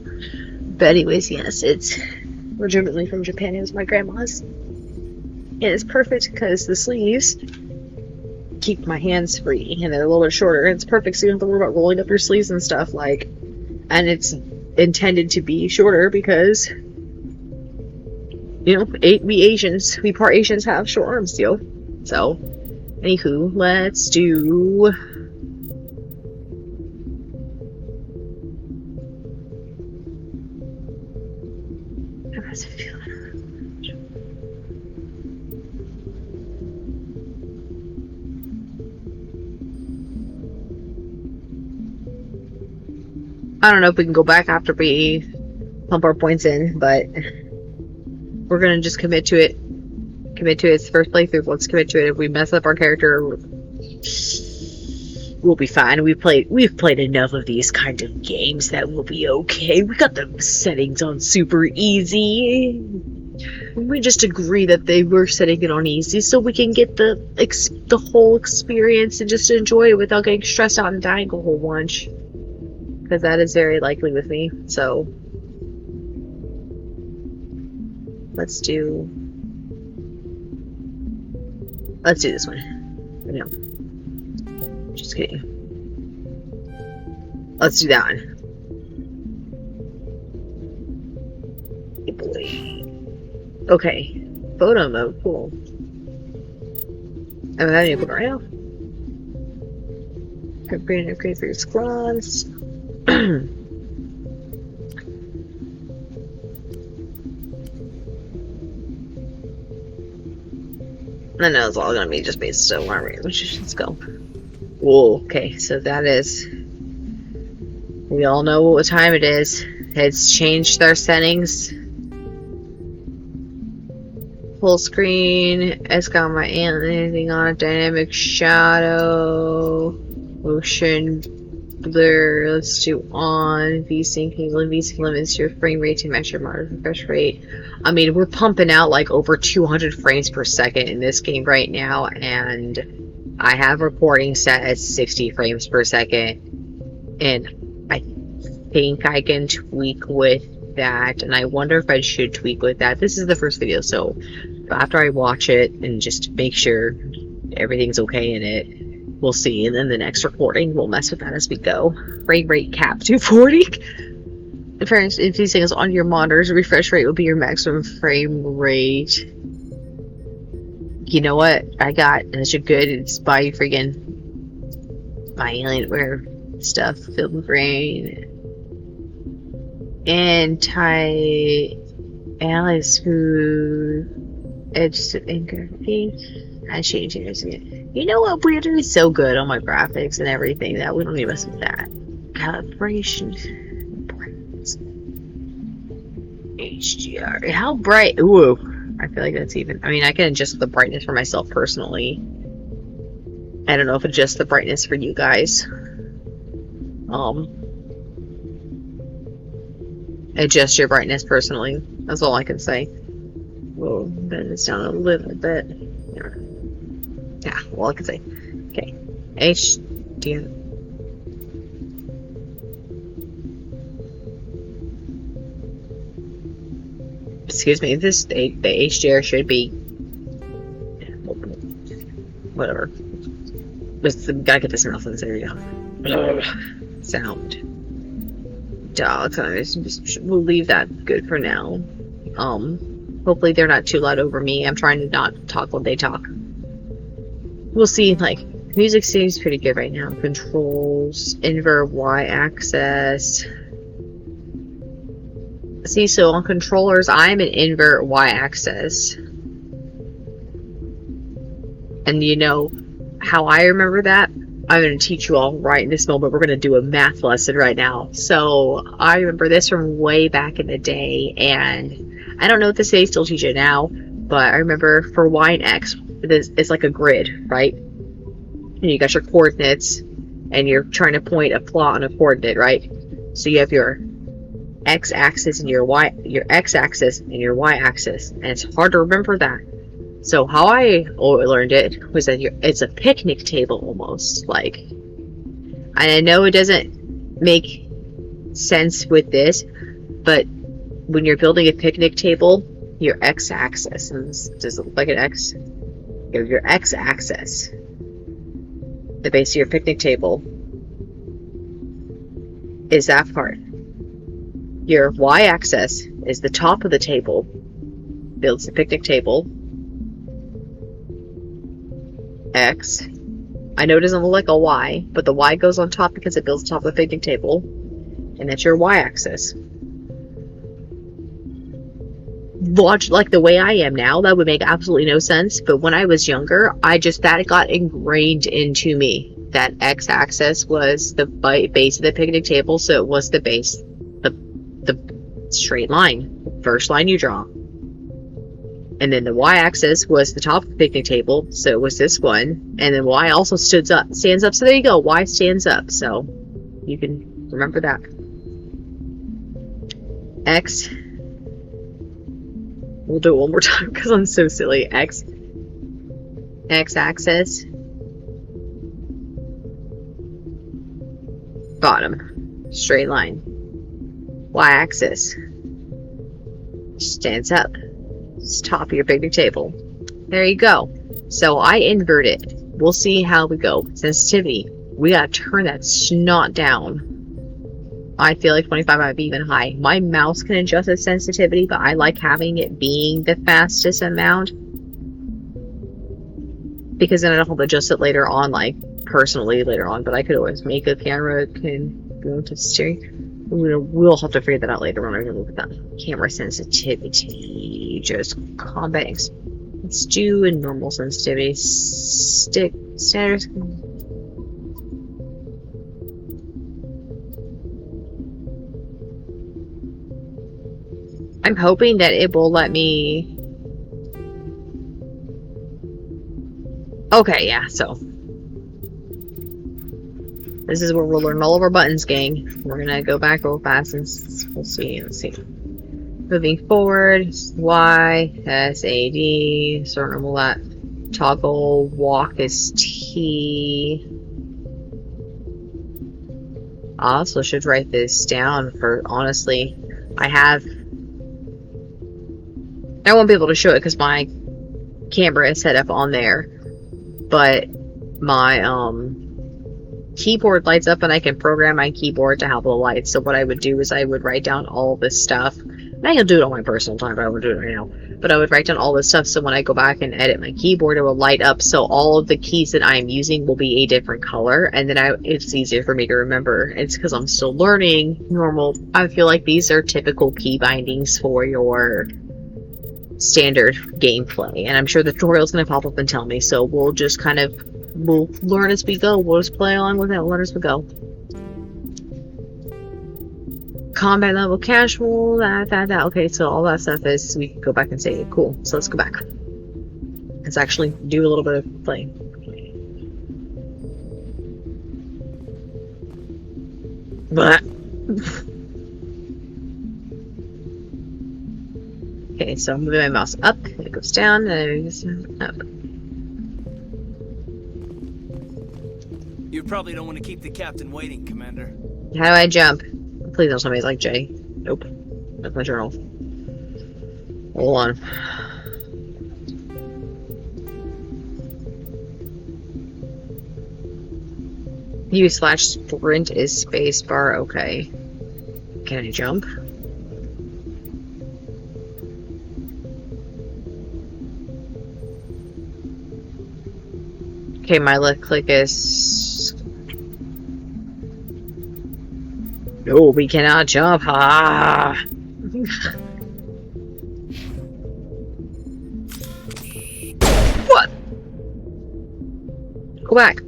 But anyways, yes, it's legitimately from Japan. It was my grandma's. And it's perfect because the sleeves keep my hands free and they're a little bit shorter. And it's perfect so you don't have to worry about rolling up your sleeves and stuff, like, and it's intended to be shorter because, you know, we Asians, we part Asians have short arms, yo. So, anywho, let's do... How's it feel? I don't know if we can go back after we pump our points in, but we're gonna just commit to it. Commit to it. It's the first playthrough. Let's commit to it. If we mess up our character, we'll be fine. We've played enough of these kind of games that we'll be okay. We got the settings on super easy. We just agree that they were setting it on easy so we can get the whole experience and just enjoy it without getting stressed out and dying a whole bunch. Because that is very likely with me. So let's do this one. No. Just kidding. Let's do that one. Hey boy. Okay. Photo mode, cool. I'm having to put it right now. Create for your squads. I know it's all gonna be just based on armory. Let's go. Whoa, okay, so that is... We all know what time it is. It's changed their settings. Full screen. It's got my anything on it. Dynamic shadow. Motion blur. Let's do on. VSync limits your frame rate to match your monitor refresh rate. I mean, we're pumping out like over 200 frames per second in this game right now, and I have recording set at 60 frames per second, and I think I can tweak with that, and I wonder if I should tweak with that. This is the first video, so after I watch it and just make sure everything's okay in it, we'll see, and then the next recording we'll mess with that as we go. Frame rate cap 240. If these things on your monitors, refresh rate will be your maximum frame rate. You know what? I got such a good, it's by friggin' my Alienware stuff, film grain, anti-Alice food, edge to anchor. I changed it again. You know what? Weird is so good on my graphics and everything that we don't need to mess with that. Calibration. HDR. How bright? Ooh. I feel like that's even. I mean, I can adjust the brightness for myself personally. I don't know if it's just the brightness for you guys. Adjust your brightness personally. That's all I can say. We'll bend this down a little bit. Yeah, all I can say. Okay. HDR. Excuse me, the HDR should be whatever. Just gotta get this mouth in there. You go. Sound. We'll leave that good for now. Hopefully they're not too loud over me. I'm trying to not talk when they talk. We'll see. Like, music seems pretty good right now. Controls, invert Y-axis. See, so on controllers, I'm an invert Y-axis. And you know how I remember that? I'm going to teach you all right in this moment. We're going to do a math lesson right now. So I remember this from way back in the day, and I don't know if they still teach it now, but I remember for Y and X, it's like a grid, right? and you got your coordinates, and you're trying to point a plot on a coordinate, right? So you have your x-axis and your x-axis and your y-axis, and it's hard to remember that. So how I learned it was that it's a picnic table almost, like. And I know it doesn't make sense with this, but when you're building a picnic table, your x-axis, and does it look like an X? Your x-axis, the base of your picnic table, is that part. Your y-axis is the top of the table, builds the picnic table. X. I know it doesn't look like a Y, but the Y goes on top because it builds the top of the picnic table, and that's your y-axis. Watch, like the way I am now, that would make absolutely no sense, but when I was younger, that got ingrained into me. That x-axis was the base of the picnic table, so it was the base, the straight line, first line you draw. And then the y-axis was the top of the picnic table, so it was this one, and then y also stands up, so there you go, y stands up, so you can remember that. X, we'll do it one more time because I'm so silly. X-axis, bottom, straight line. Y-axis, stands up, it's top of your picnic table. There you go. So I invert it. We'll see how we go. Sensitivity, we gotta turn that snot down. I feel like 25 might be even high. My mouse can adjust its sensitivity, but I like having it being the fastest amount, because then I don't have to adjust it later on, like personally later on, but I could always make a camera can go to steering. We'll have to figure that out later when I look at that. Camera sensitivity, just combat. Let's do a normal sensitivity. Standard. I'm hoping that it will let me. Okay, yeah, so this is where we'll learn all of our buttons, gang. We're gonna go back real fast and we'll see. Let's see. Moving forward, Y, S, A, D, sort of that. Toggle, walk is T. I also should write this down for, honestly, I won't be able to show it because my camera is set up on there, but my, keyboard lights up and I can program my keyboard to have the lights. So what I would do is I would write down all this stuff. And I can do it on my personal time, but I would do it right now. But I would write down all this stuff so when I go back and edit my keyboard, it will light up. So all of the keys that I'm using will be a different color. And then it's easier for me to remember. It's because I'm still learning normal. I feel like these are typical key bindings for your standard gameplay. And I'm sure the tutorial is going to pop up and tell me. So we'll just kind of we'll learn as we go. We'll just play along with it, learn as we go. Combat level casual, that. Okay, so all that stuff is, we can go back and say, cool. So let's go back. Let's actually do a little bit of playing. But okay, so I'm moving my mouse up, it goes down, and it goes up. You probably don't want to keep the captain waiting, Commander. How do I jump? Please don't tell me it's like J. Nope. That's my journal. Hold on. U/sprint is spacebar. Okay. Can I jump? Okay, my left click is... No, we cannot jump. Ah! What? Go back.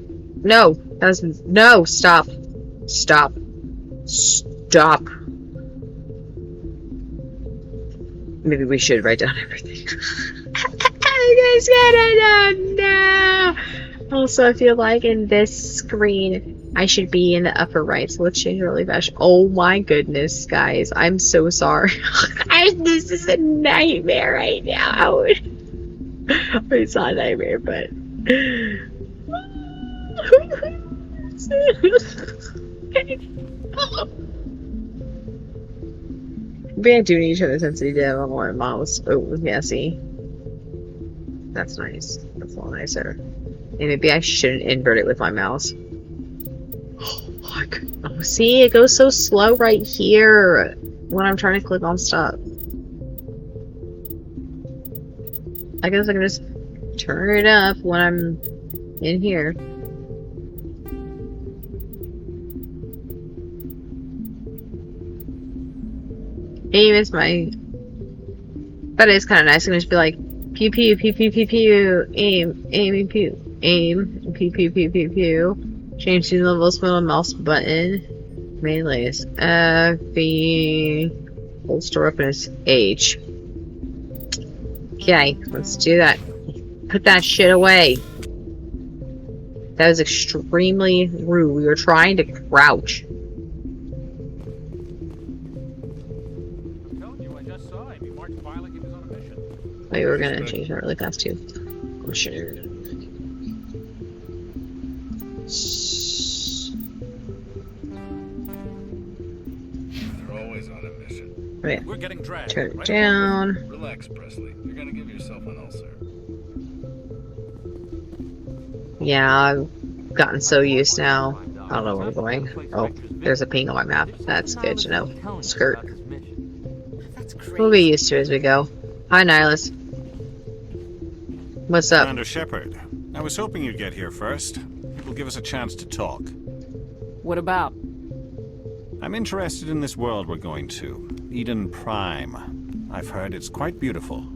No. That's... No, stop. Stop. Stop. Maybe we should write down everything. You guys gotta know. No. Also, I feel like in this screen, I should be in the upper right. So let's change really fast. Oh my goodness, guys. I'm so sorry. This is a nightmare right now. It's not a nightmare, but... We do need each other since he did on my mouse. Oh, yeah, see. That's nice. That's a little nicer. And maybe I shouldn't invert it with my mouse. Oh, oh, see, it goes so slow right here when I'm trying to click on stuff. I guess I can just turn it up when I'm in here. Aim is my... That is kind of nice. I can just be like, pew pew pew pew pew pew, aim, aim, pew, aim, pew pew pew pew pew. Change the level, spin on mouse button. Melees. V. Holster weapon is H. Okay, let's do that. Put that shit away. That was extremely rude. We were trying to crouch. Oh, you were gonna change that really fast too. I'm sure. They're always on a mission. Right. We're getting dragged. Turn it down. Relax, Presley. You're gonna give yourself an ulcer. Yeah, I've gotten so used now. I don't know where we're going. Oh, there's a ping on my map. That's good to know. Skirt. We'll be used to it as we go. Hi, Nihilus. What's up? Commander Shepard, I was hoping you'd get here first. It will give us a chance to talk. What about? I'm interested in this world we're going to, Eden Prime. I've heard it's quite beautiful.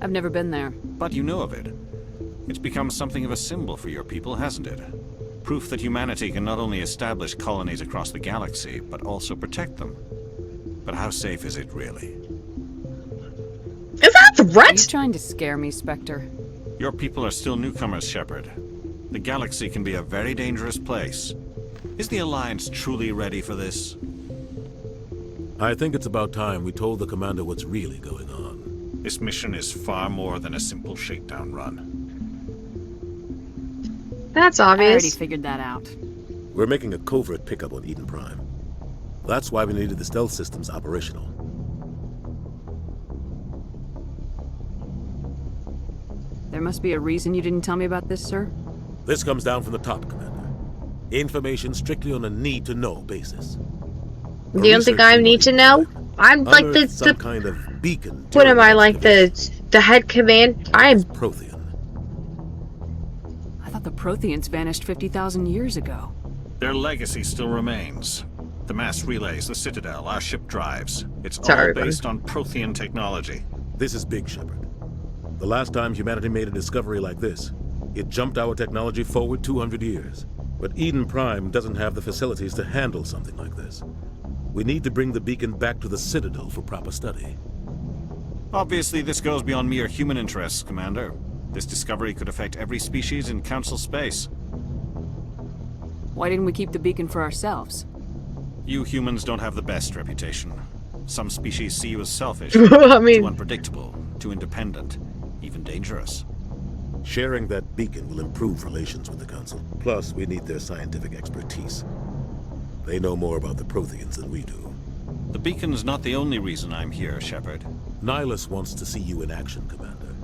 I've never been there. But you know of it. It's become something of a symbol for your people, hasn't it? Proof that humanity can not only establish colonies across the galaxy, but also protect them. But how safe is it, really? Is that a Are you threat? trying to scare me, Spectre? Your people are still newcomers, Shepard. The galaxy can be a very dangerous place. Is the Alliance truly ready for this? I think it's about time we told the Commander what's really going on. This mission is far more than a simple shakedown run. That's I already obvious. figured that out. We're making a covert pickup on Eden Prime. That's why we needed the stealth systems operational. There must be a reason you didn't tell me about this, sir? This comes down from the top, Commander. Information strictly on a need-to-know basis. Do you think I need to know? I'm like some kind of beacon. What am I, like the head command? I'm Prothean. I thought the Protheans vanished 50,000 years ago. Their legacy still remains. The mass relays, the Citadel, our ship drives. It's Sorry, all buddy. based on Prothean technology. This is big, Shepard. The last time humanity made a discovery like this, it jumped our technology forward 200 years. But Eden Prime doesn't have the facilities to handle something like this. We need to bring the beacon back to the Citadel for proper study. Obviously, this goes beyond mere human interests, Commander. This discovery could affect every species in Council space. Why didn't we keep the beacon for ourselves? You humans don't have the best reputation. Some species see you as selfish, I mean- too unpredictable, too independent, even dangerous. Sharing that beacon will improve relations with the Council. Plus, we need their scientific expertise. They know more about the Protheans than we do. The beacon's not the only reason I'm here, Shepard. Nihilus wants to see you in action, Commander.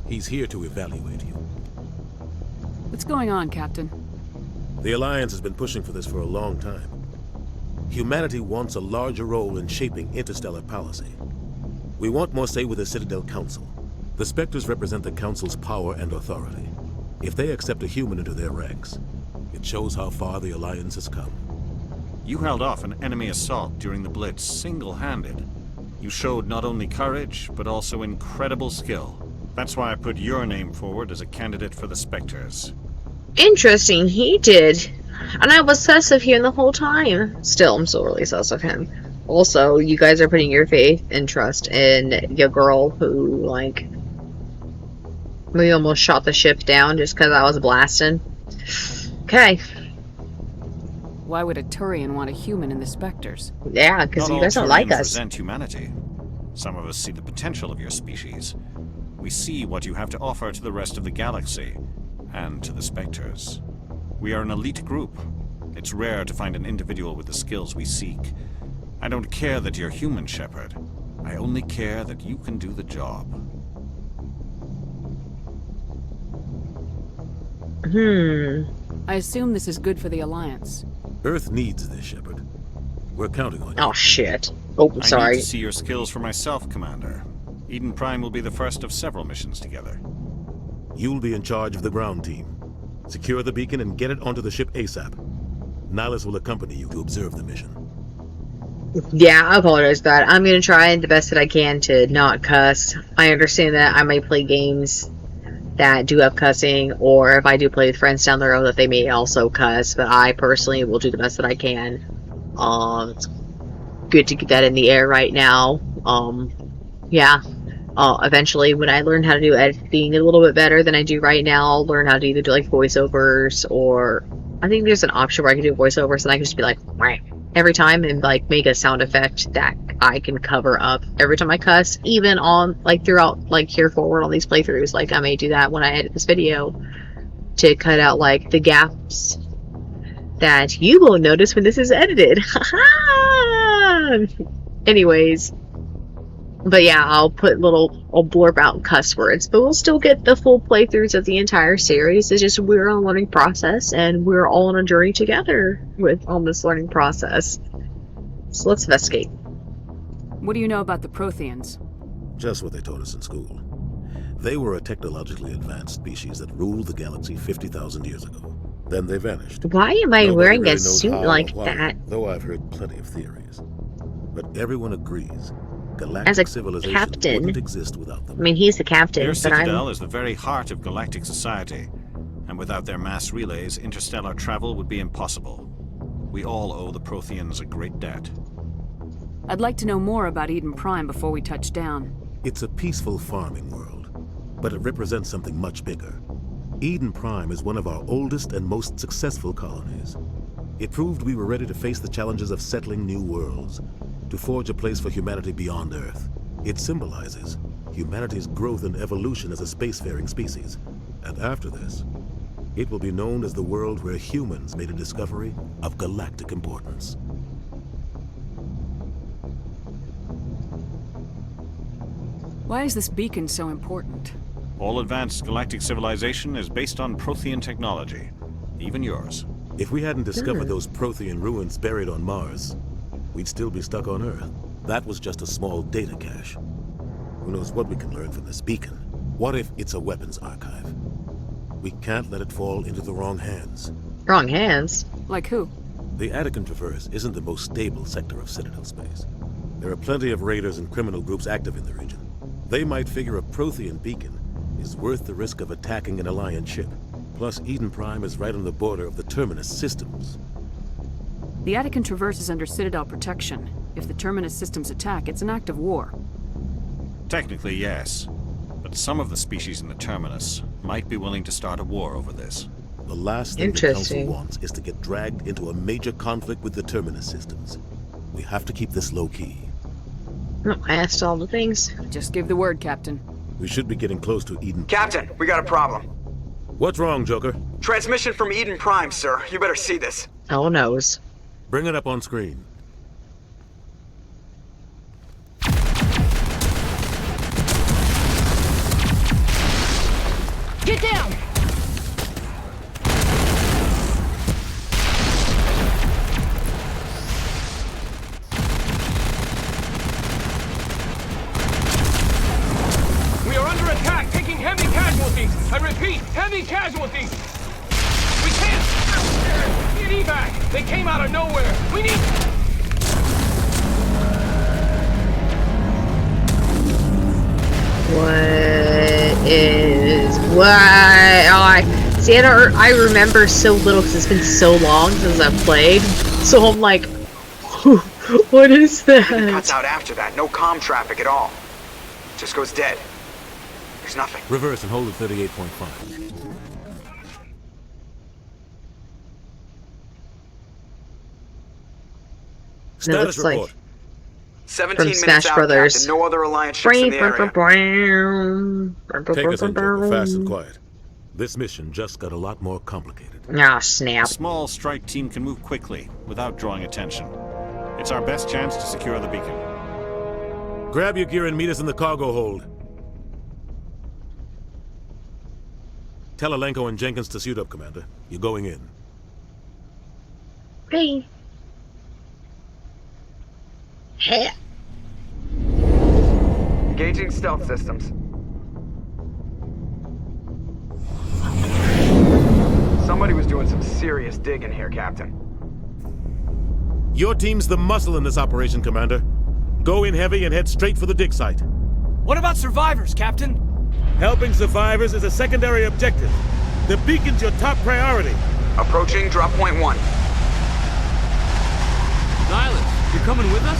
He's here to evaluate you. What's going on, Captain? The Alliance has been pushing for this for a long time. Humanity wants a larger role in shaping interstellar policy. We want more say with the Citadel Council. The Spectres represent the Council's power and authority. If they accept a human into their ranks, it shows how far the Alliance has come. You held off an enemy assault during the Blitz single-handed. You showed not only courage, but also incredible skill. That's why I put your name forward as a candidate for the Spectres. interesting. He did. And I was sus of him the whole time. Still, I'm still really sus of him. Also, you guys are putting your faith and trust in your girl who, like, we almost shot the ship down just because I was blasting. Okay. Why would a Turian want a human in the Spectres? Yeah, because you guys don't like us. Resent humanity. Some of us see the potential of your species. We see what you have to offer to the rest of the galaxy, and to the Spectres. We are an elite group. It's rare to find an individual with the skills we seek. I don't care that you're human, Shepard. I only care that you can do the job. I assume this is good for the Alliance. Earth needs this, Shepard. We're counting on you. Oh, shit. Oh, sorry. I need to see your skills for myself, Commander. Eden Prime will be the first of several missions together. You'll be in charge of the ground team. Secure the beacon and get it onto the ship ASAP. Nihilus will accompany you to observe the mission. Yeah, I apologize for that. I'm going to try the best that I can to not cuss. I understand that I might play games that do have cussing, or if I do play with friends down the road that they may also cuss, but I personally will do the best that I can. It's good to get that in the air right now. Yeah. Eventually, when I learn how to do editing a little bit better than I do right now, I'll learn how to either do like voiceovers, or I think there's an option where I can do voiceovers and I can just be like, "Wah," every time and like make a sound effect that I can cover up every time I cuss, even on like throughout like here forward on these playthroughs. Like I may do that when I edit this video to cut out like the gaps that you will notice when this is edited. Anyways. But yeah, I'll blurb out cuss words, but we'll still get the full playthroughs of the entire series. It's just we're on a learning process, and we're all on a journey together on this learning process. So let's investigate. What do you know about the Protheans? Just what they taught us in school. They were a technologically advanced species that ruled the galaxy 50,000 years ago. Then they vanished. Why am I Nobody wearing really a knows suit how or like why, that? Though I've heard plenty of theories. But everyone agrees. Galactic As a civilization captain. wouldn't exist without them. I mean, he's the captain, Their but I'm... citadel is the very heart of galactic society, and without their mass relays, interstellar travel would be impossible. We all owe the Protheans a great debt. I'd like to know more about Eden Prime before we touch down. It's a peaceful farming world, but it represents something much bigger. Eden Prime is one of our oldest and most successful colonies. It proved we were ready to face the challenges of settling new worlds, to forge a place for humanity beyond Earth. It symbolizes humanity's growth and evolution as a spacefaring species. And after this, it will be known as the world where humans made a discovery of galactic importance. Why is this beacon so important? All advanced galactic civilization is based on Prothean technology, even yours. If we hadn't discovered those Prothean ruins buried on Mars, we'd still be stuck on Earth. That was just a small data cache. Who knows what we can learn from this beacon? What if it's a weapons archive? We can't let it fall into the wrong hands. Wrong hands? Like who? The Attican Traverse isn't the most stable sector of Citadel space. There are plenty of raiders and criminal groups active in the region. They might figure a Prothean beacon is worth the risk of attacking an Alliance ship. Plus, Eden Prime is right on the border of the Terminus systems. The Attican Traverse is under Citadel protection. If the Terminus systems attack, it's an act of war. Technically, yes. But some of the species in the Terminus might be willing to start a war over this. The last thing the Council wants is to get dragged into a major conflict with the Terminus systems. We have to keep this low-key. No, I asked all the things. Just give the word, Captain. We should be getting close to Eden. Captain, we got a problem. What's wrong, Joker? Transmission from Eden Prime, sir. You better see this. Oh, knows. Bring it up on screen. Get down! We are under attack, taking heavy casualties. I repeat, heavy casualties. We can't get evac. They came out of nowhere. We need... See, I remember so little because it's been so long since I've played. So I'm like, What is It cuts that? out after that. No comm traffic at all. Just goes dead. There's nothing. Reverse and hold at 38.5. And it Status looks like report. 17 from minutes Smash out, Brothers. Captain. No other Alliance ships in the area. Take us into it, fast and quiet. This mission just got a lot more complicated. Ah, A snap. small strike team can move quickly without drawing attention. It's our best chance to secure the beacon. Grab your gear and meet us in the cargo hold. Tell Alenko and Jenkins to suit up, Commander. You're going in. Hey. Hey. Engaging stealth systems. Somebody was doing some serious digging here, Captain. Your team's the muscle in this operation, Commander. Go in heavy and head straight for the dig site. What about survivors, Captain? Helping survivors is a secondary objective. The beacon's your top priority. Approaching drop point 1. Nihilus, you're coming with us?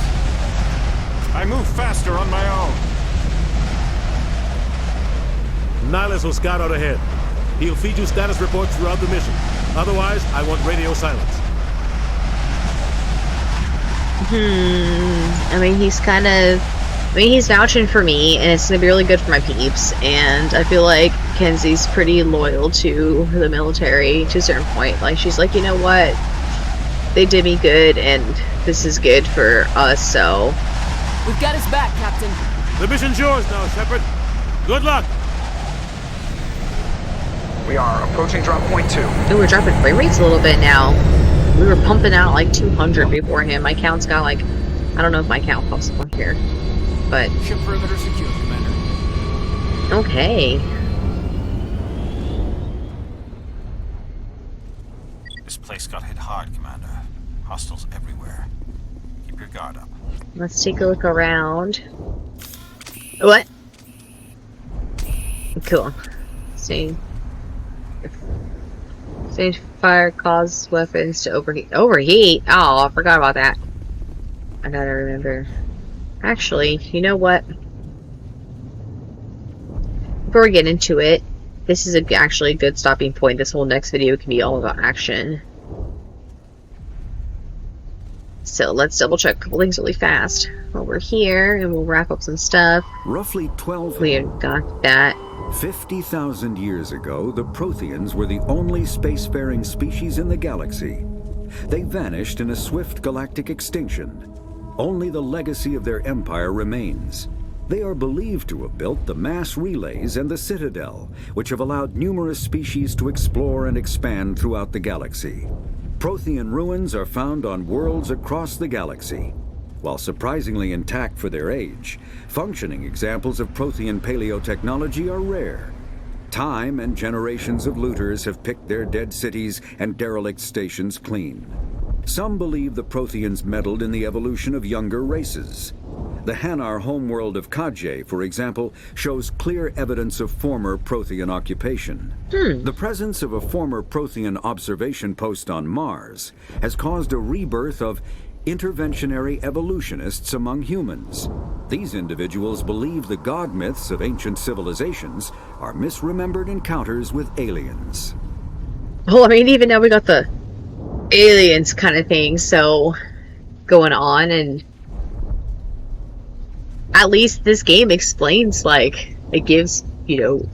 I move faster on my own. Nihilus will scout out ahead. He'll feed you status reports throughout the mission. Otherwise, I want radio silence. I mean, he's he's vouching for me, and it's gonna be really good for my peeps, and I feel like Kenzie's pretty loyal to the military to a certain point. Like, she's like, you know what? They did me good, and this is good for us, so... We've got his back, Captain. The mission's yours now, Shepard. Good luck! We are approaching drop point 2. Ooh, we're dropping frame rates a little bit now. We were pumping out like 200 beforehand. My count's got like... I don't know if my count pops up on here. But... Ship perimeter secure, Commander. Okay. This place got hit hard, Commander. Hostiles everywhere. Keep your guard up. Let's take a look around. What? Cool. See. Stage fire causes weapons to overheat. Overheat? Oh, I forgot about that. I gotta remember. Actually, you know what? Before we get into it, this is actually a good stopping point. This whole next video can be all about action. So let's double check a couple things really fast. Over here, and we'll wrap up some stuff. Roughly 12... We have got that. 50,000 years ago, the Protheans were the only spacefaring species in the galaxy. They vanished in a swift galactic extinction. Only the legacy of their empire remains. They are believed to have built the mass relays and the Citadel, which have allowed numerous species to explore and expand throughout the galaxy. Prothean ruins are found on worlds across the galaxy. While surprisingly intact for their age, functioning examples of Prothean paleotechnology are rare. Time and generations of looters have picked their dead cities and derelict stations clean. Some believe the Protheans meddled in the evolution of younger races. The Hanar homeworld of Kaje, for example, shows clear evidence of former Prothean occupation. The presence of a former Prothean observation post on Mars has caused a rebirth of interventionary evolutionists among humans. These individuals believe the god myths of ancient civilizations are misremembered encounters with aliens. Well, I mean, even now we got the aliens kind of thing, so going on, and at least this game explains, like, it gives, you know,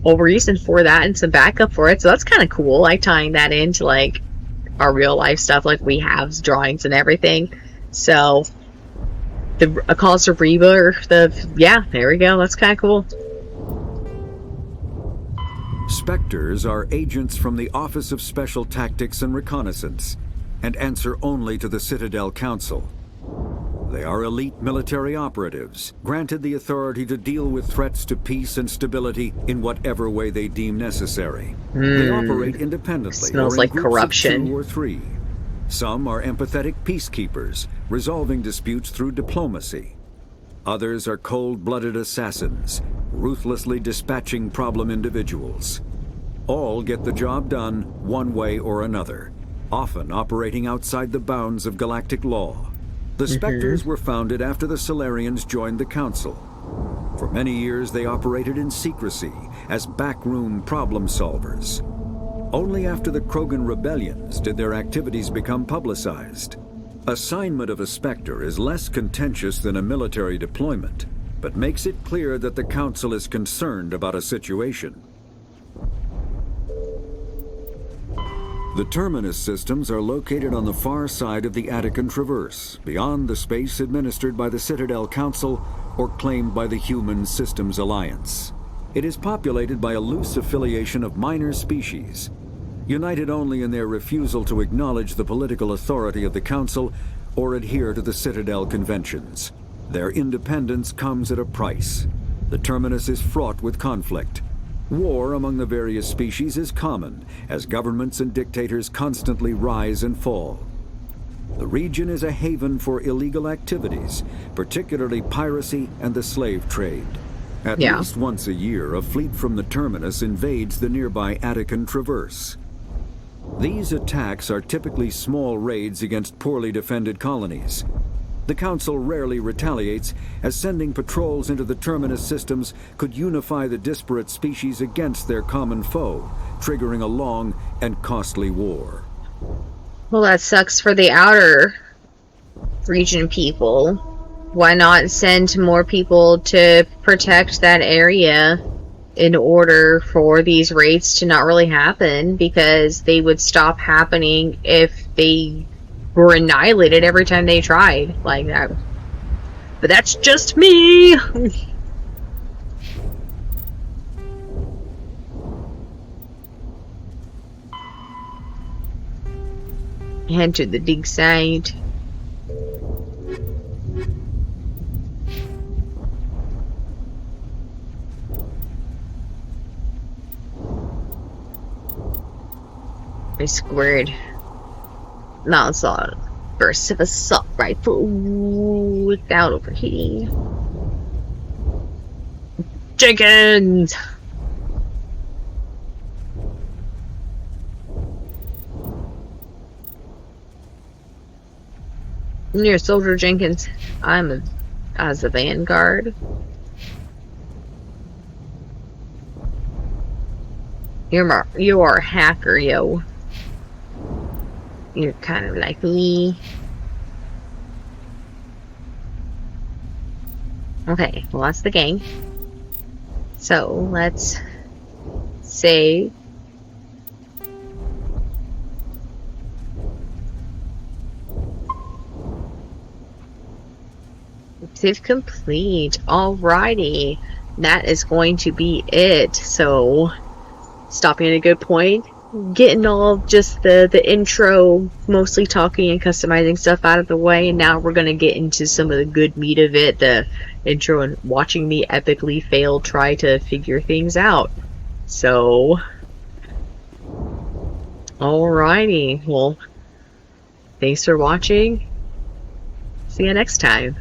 a reason for that and some backup for it, so that's kind of cool, like tying that into, like, our real life stuff, like we have drawings and everything. So a cause for rebirth, yeah, there we go, that's kind of cool. Spectres are agents from the Office of Special Tactics and Reconnaissance, and answer only to the Citadel Council. They are elite military operatives, granted the authority to deal with threats to peace and stability in whatever way they deem necessary. They operate independently, Smells or in like groups corruption. of 2 or 3. Some are empathetic peacekeepers, resolving disputes through diplomacy. Others are cold-blooded assassins, ruthlessly dispatching problem individuals. All get the job done one way or another, often operating outside the bounds of galactic law. The Spectres were founded after the Solarians joined the Council. For many years, they operated in secrecy as backroom problem solvers. Only after the Krogan rebellions did their activities become publicized. Assignment of a Spectre is less contentious than a military deployment, but makes it clear that the Council is concerned about a situation. The Terminus systems are located on the far side of the Attican Traverse, beyond the space administered by the Citadel Council or claimed by the Human Systems Alliance. It is populated by a loose affiliation of minor species, united only in their refusal to acknowledge the political authority of the Council or adhere to the Citadel conventions. Their independence comes at a price. The Terminus is fraught with conflict. War among the various species is common, as governments and dictators constantly rise and fall. The region is a haven for illegal activities, particularly piracy and the slave trade. At least once a year, a fleet from the Terminus invades the nearby Attican Traverse. These attacks are typically small raids against poorly defended colonies. The Council rarely retaliates, as sending patrols into the Terminus systems could unify the disparate species against their common foe, triggering a long and costly war. Well, that sucks for the outer region people. Why not send more people to protect that area in order for these raids to not really happen? Because they would stop happening if they were annihilated every time they tried like that. But that's just me. Head to the dig site. I squared. Non-assault. Burst of assault rifle without overheating. Jenkins! You're a soldier, Jenkins. I'm as a vanguard. You are a hacker, yo. You're kind of like me. Okay, well that's the gang. So let's save. Save complete. Alrighty. That is going to be it. So stopping at a good point. Getting all just the intro, mostly talking and customizing stuff out of the way, and now we're gonna get into some of the good meat of it, the intro and watching me epically fail try to figure things out. So alrighty, well, thanks for watching. See you next time.